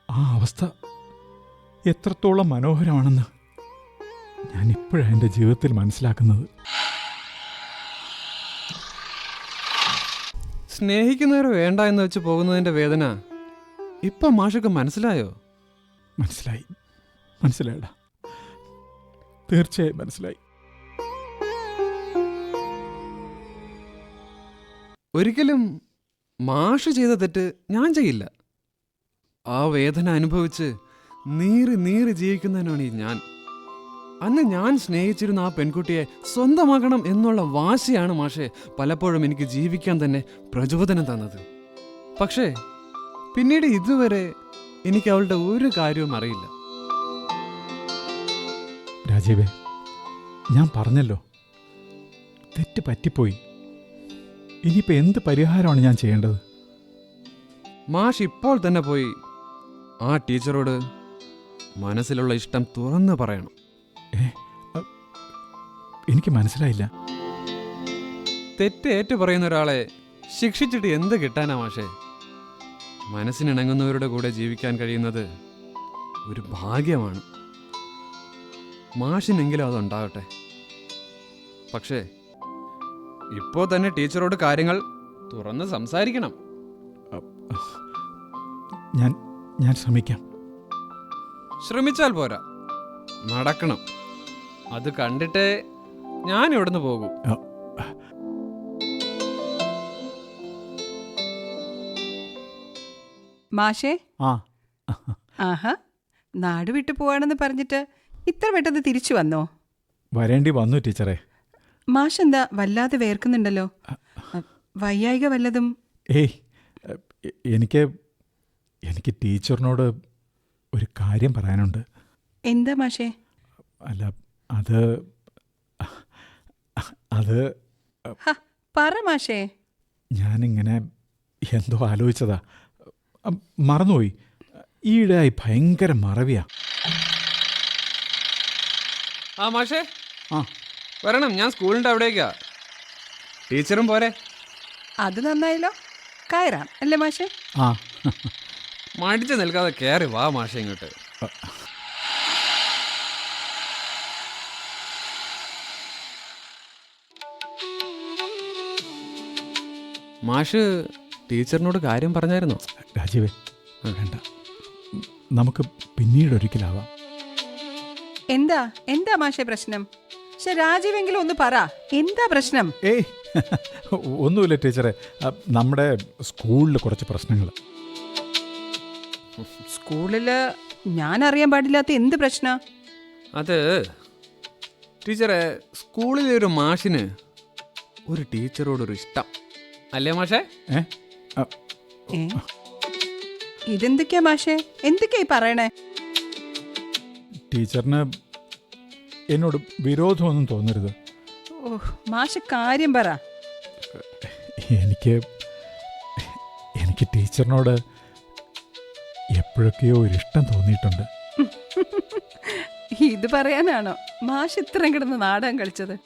ആ അവസ്ഥ എത്രത്തോളം മനോഹരമാണെന്ന് ഞാൻ ഇപ്പോഴാണ് എൻ്റെ ജീവിതത്തിൽ മനസ്സിലാക്കുന്നത്. സ്നേഹിക്കുന്നവർ വേണ്ട എന്ന് വെച്ച് പോകുന്നതിൻ്റെ വേദന ഇപ്പം മാഷക്ക് മനസ്സിലായോ? മനസ്സിലായടാ, തീർച്ചയായും മനസ്സിലായി. ഒരിക്കലും മാഷ് ചെയ്ത തെറ്റ് ഞാൻ ചെയ്യില്ല. ആ വേദന അനുഭവിച്ച് നീറി ജീവിക്കുന്നതിനാണ് ഈ ഞാൻ. അന്ന് ഞാൻ സ്നേഹിച്ചിരുന്ന ആ പെൺകുട്ടിയെ സ്വന്തമാക്കണം എന്നുള്ള വാശിയാണ് മാഷെ പലപ്പോഴും എനിക്ക് ജീവിക്കാൻ തന്നെ പ്രചോദനം തന്നത്. പക്ഷേ പിന്നീട് ഇതുവരെ എനിക്ക് അവളുടെ ഒരു കാര്യവും അറിയില്ല. രാജീവേ, ഞാൻ പറഞ്ഞല്ലോ, തെറ്റ് പറ്റിപ്പോയി. ഇനിയിപ്പോൾ എന്ത് പരിഹാരമാണ് ഞാൻ ചെയ്യേണ്ടത്? മാഷ് ഇപ്പോൾ തന്നെ പോയി ആ ടീച്ചറോട് മനസ്സിലുള്ള ഇഷ്ടം തുറന്ന് പറയണം. എനിക്ക് മനസ്സിലായില്ല. തെറ്റ് ഏറ്റു പറയുന്ന ഒരാളെ ശിക്ഷിച്ചിട്ട് എന്ത് കിട്ടാനാ മാഷേ? മനസ്സിനിണങ്ങുന്നവരുടെ കൂടെ ജീവിക്കാൻ കഴിയുന്നത് ഒരു ഭാഗ്യമാണ്. മാഷിനെങ്കിലും അതുണ്ടാകട്ടെ. പക്ഷേ ഇപ്പോൾ തന്നെ ടീച്ചറോട് കാര്യങ്ങൾ തുറന്ന് സംസാരിക്കണം. ഞാൻ ശ്രമിക്കാം. ശ്രമിച്ചാൽ പോരാ, നടക്കണം. അത് കണ്ടിട്ടേ ഞാൻ ഇവിടുന്ന് പോകും. മാഷേ, ആ, ആഹാ, നാട് വിട്ടു പോവാണെന്ന് പറഞ്ഞിട്ട് ഇത്ര പെട്ടെന്ന് തിരിച്ചു വന്നോ? വരേണ്ടി വന്നു ടീച്ചറെ. മാഷ് എന്താ വല്ലാതെ വേർക്കുന്നുണ്ടല്ലോ? വയ്യായിക വല്ലതും? ഏയ്, എനിക്ക് ടീച്ചറിനോട് ഒരു കാര്യം പറയാനുണ്ട്. എന്താ മാഷേ? അല്ല, അത് പറ മാഷേ. ഞാനിങ്ങനെ എന്തോ ആലോചിച്ചതാ, മറന്നുപോയി. ഈയിടെയായി ഭയങ്കര മറവിയാ. ആ മാഷേ, ആ വരണം. ഞാൻ സ്കൂളിൻ്റെ അവിടേക്കാ. ടീച്ചറും പോരെ? അത് നന്നായല്ലോ. കയറാം അല്ലേ മാഷേ? ആ, മടിച്ച് നിൽക്കാതെ കയറി വാ മാഷേ ഇങ്ങോട്ട്. മാഷ് ടീച്ചറിനോട് കാര്യം പറഞ്ഞായിരുന്നോ? രാജീവേ, വേണ്ട, നമുക്ക് പിന്നീട് ഒരിക്കലാവാം. എന്താ എന്താ മാഷെ പ്രശ്നം? പക്ഷെ രാജീവെങ്കിലും ഒന്ന് പറ, എന്താ പ്രശ്നം? ഏയ് ഒന്നുമില്ല ടീച്ചറെ, നമ്മുടെ സ്കൂളിൽ കുറച്ച് പ്രശ്നങ്ങൾ. സ്കൂളില് ഞാൻ അറിയാൻ പാടില്ലാത്ത എന്ത് പ്രശ്ന? അത് ടീച്ചറെ, സ്കൂളിലെ ഒരു മാഷിന് ഒരു ടീച്ചറോടൊരു ഇഷ്ടം അല്ലേ മാഷേ? ഇതെന്തൊക്കെയാ മാഷെ, എന്തൊക്കെയായി പറയണേ? ടീച്ചറിന് എന്നോട് വിരോധമൊന്നും തോന്നരുത്. ഓഹ് മാഷ് കാര്യം പറ. എനിക്ക് ടീച്ചറിനോട് എപ്പോഴൊക്കെയോ ഒരിഷ്ടം തോന്നിയിട്ടുണ്ട്. ഇത് പറയാനാണോ മാഷ് ഇത്രയും കിടന്ന് നാടകം കളിച്ചത്?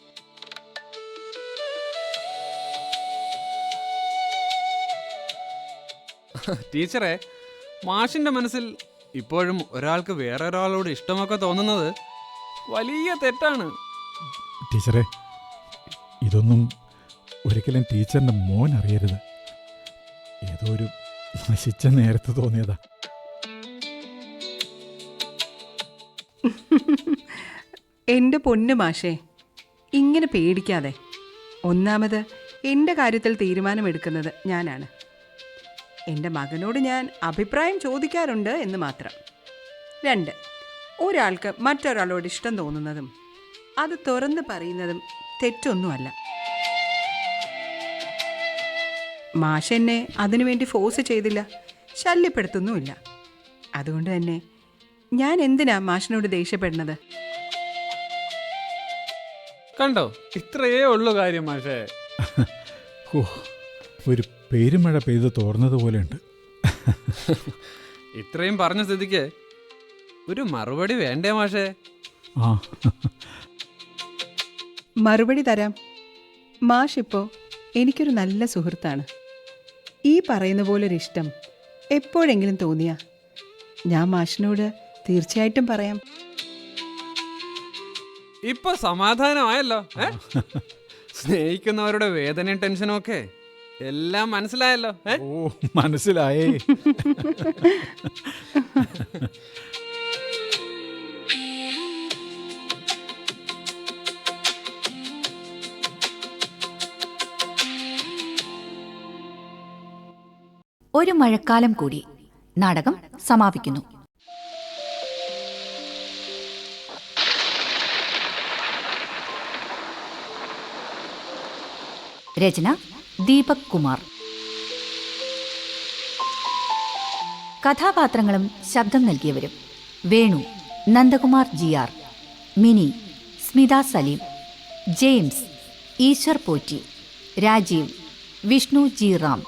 ടീച്ചറെ, മാഷിന്റെ മനസ്സിൽ ഇപ്പോഴും ഒരാൾക്ക് വേറെ ഒരാളോട് ഇഷ്ടമൊക്കെ തോന്നുന്നത് വലിയ തെറ്റാണ്. ടീച്ചറെ, ഇതൊന്നും ഒരിക്കലും ടീച്ചറിൻ്റെ മോൻ അറിയരുത്. ഏതോ ഒരു നശിച്ച നേരത്ത് തോന്നിയതാ. എൻ്റെ പൊന്നു മാഷേ, ഇങ്ങനെ പേടിക്കാതെ. ഒന്നാമത് എൻ്റെ കാര്യത്തിൽ തീരുമാനമെടുക്കുന്നത് ഞാനാണ്. എൻ്റെ മകനോട് ഞാൻ അഭിപ്രായം ചോദിക്കാറുണ്ട് എന്ന് മാത്രം. 2, ഒരാൾക്ക് മറ്റൊരാളോട് ഇഷ്ടം തോന്നുന്നതും അത് തുറന്ന് പറയുന്നതും തെറ്റൊന്നുമല്ല. മാഷ് എന്നെ അതിനുവേണ്ടി ഫോഴ്സ് ചെയ്തില്ല, ശല്യപ്പെടുത്തുന്നുമില്ല. അതുകൊണ്ട് തന്നെ ഞാൻ എന്തിനാ മാഷിനോട് ദേഷ്യപ്പെടുന്നത്? കണ്ടോ, ഇത്രയേ ഉള്ളൂ കാര്യം മാഷേ. ഒരു പെരുമഴ പെയ്ത് തോർന്നതുപോലെയുണ്ട്. ഇത്രയും പറഞ്ഞ സ്ഥിതിക്ക് ഒരു മറുപടി വേണ്ടേ മാഷേ? മറുപടി തരാം. മാഷിപ്പോൾ എനിക്കൊരു നല്ല സുഹൃത്താണ്. ഈ പറയുന്ന പോലൊരിഷ്ടം എപ്പോഴെങ്കിലും തോന്നിയാ ഞാൻ മാഷിനോട് തീർച്ചയായിട്ടും പറയാം. ഇപ്പൊ സമാധാനമായല്ലോ. സ്നേഹിക്കുന്നവരുടെ വേദനയും ടെൻഷനും ഒക്കെ എല്ലാം മനസ്സിലായല്ലോ. ഓ, മനസ്സിലായേ. ഒരു മഴക്കാലം കൂടി നാടകം സമാപിക്കുന്നു. രചന ദീപക് കുമാർ. കഥാപാത്രങ്ങളും ശബ്ദം നൽകിയവരും: Venu Nandakumar GR, Mini Smitha Saleem, James Eashwar Potti, Rajeev Vishnu G Ram,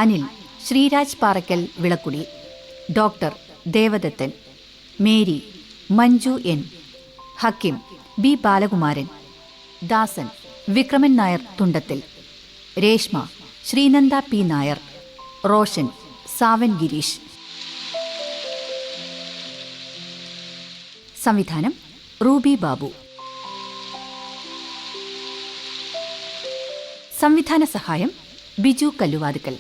Anil Sreeraj Parakkal Vilakkudi, doctor Devadathan, Mary Manju N, Hakkim B Balakumaran, Dasan Vikraman Nair Thundathil, Reshma Sreenanda P Nair, Roshan Savan Gireesh. സംവിധാനം റൂബി ബാബു. സംവിധാന സഹായം ബിജു കല്ലുവാതുക്കൽ.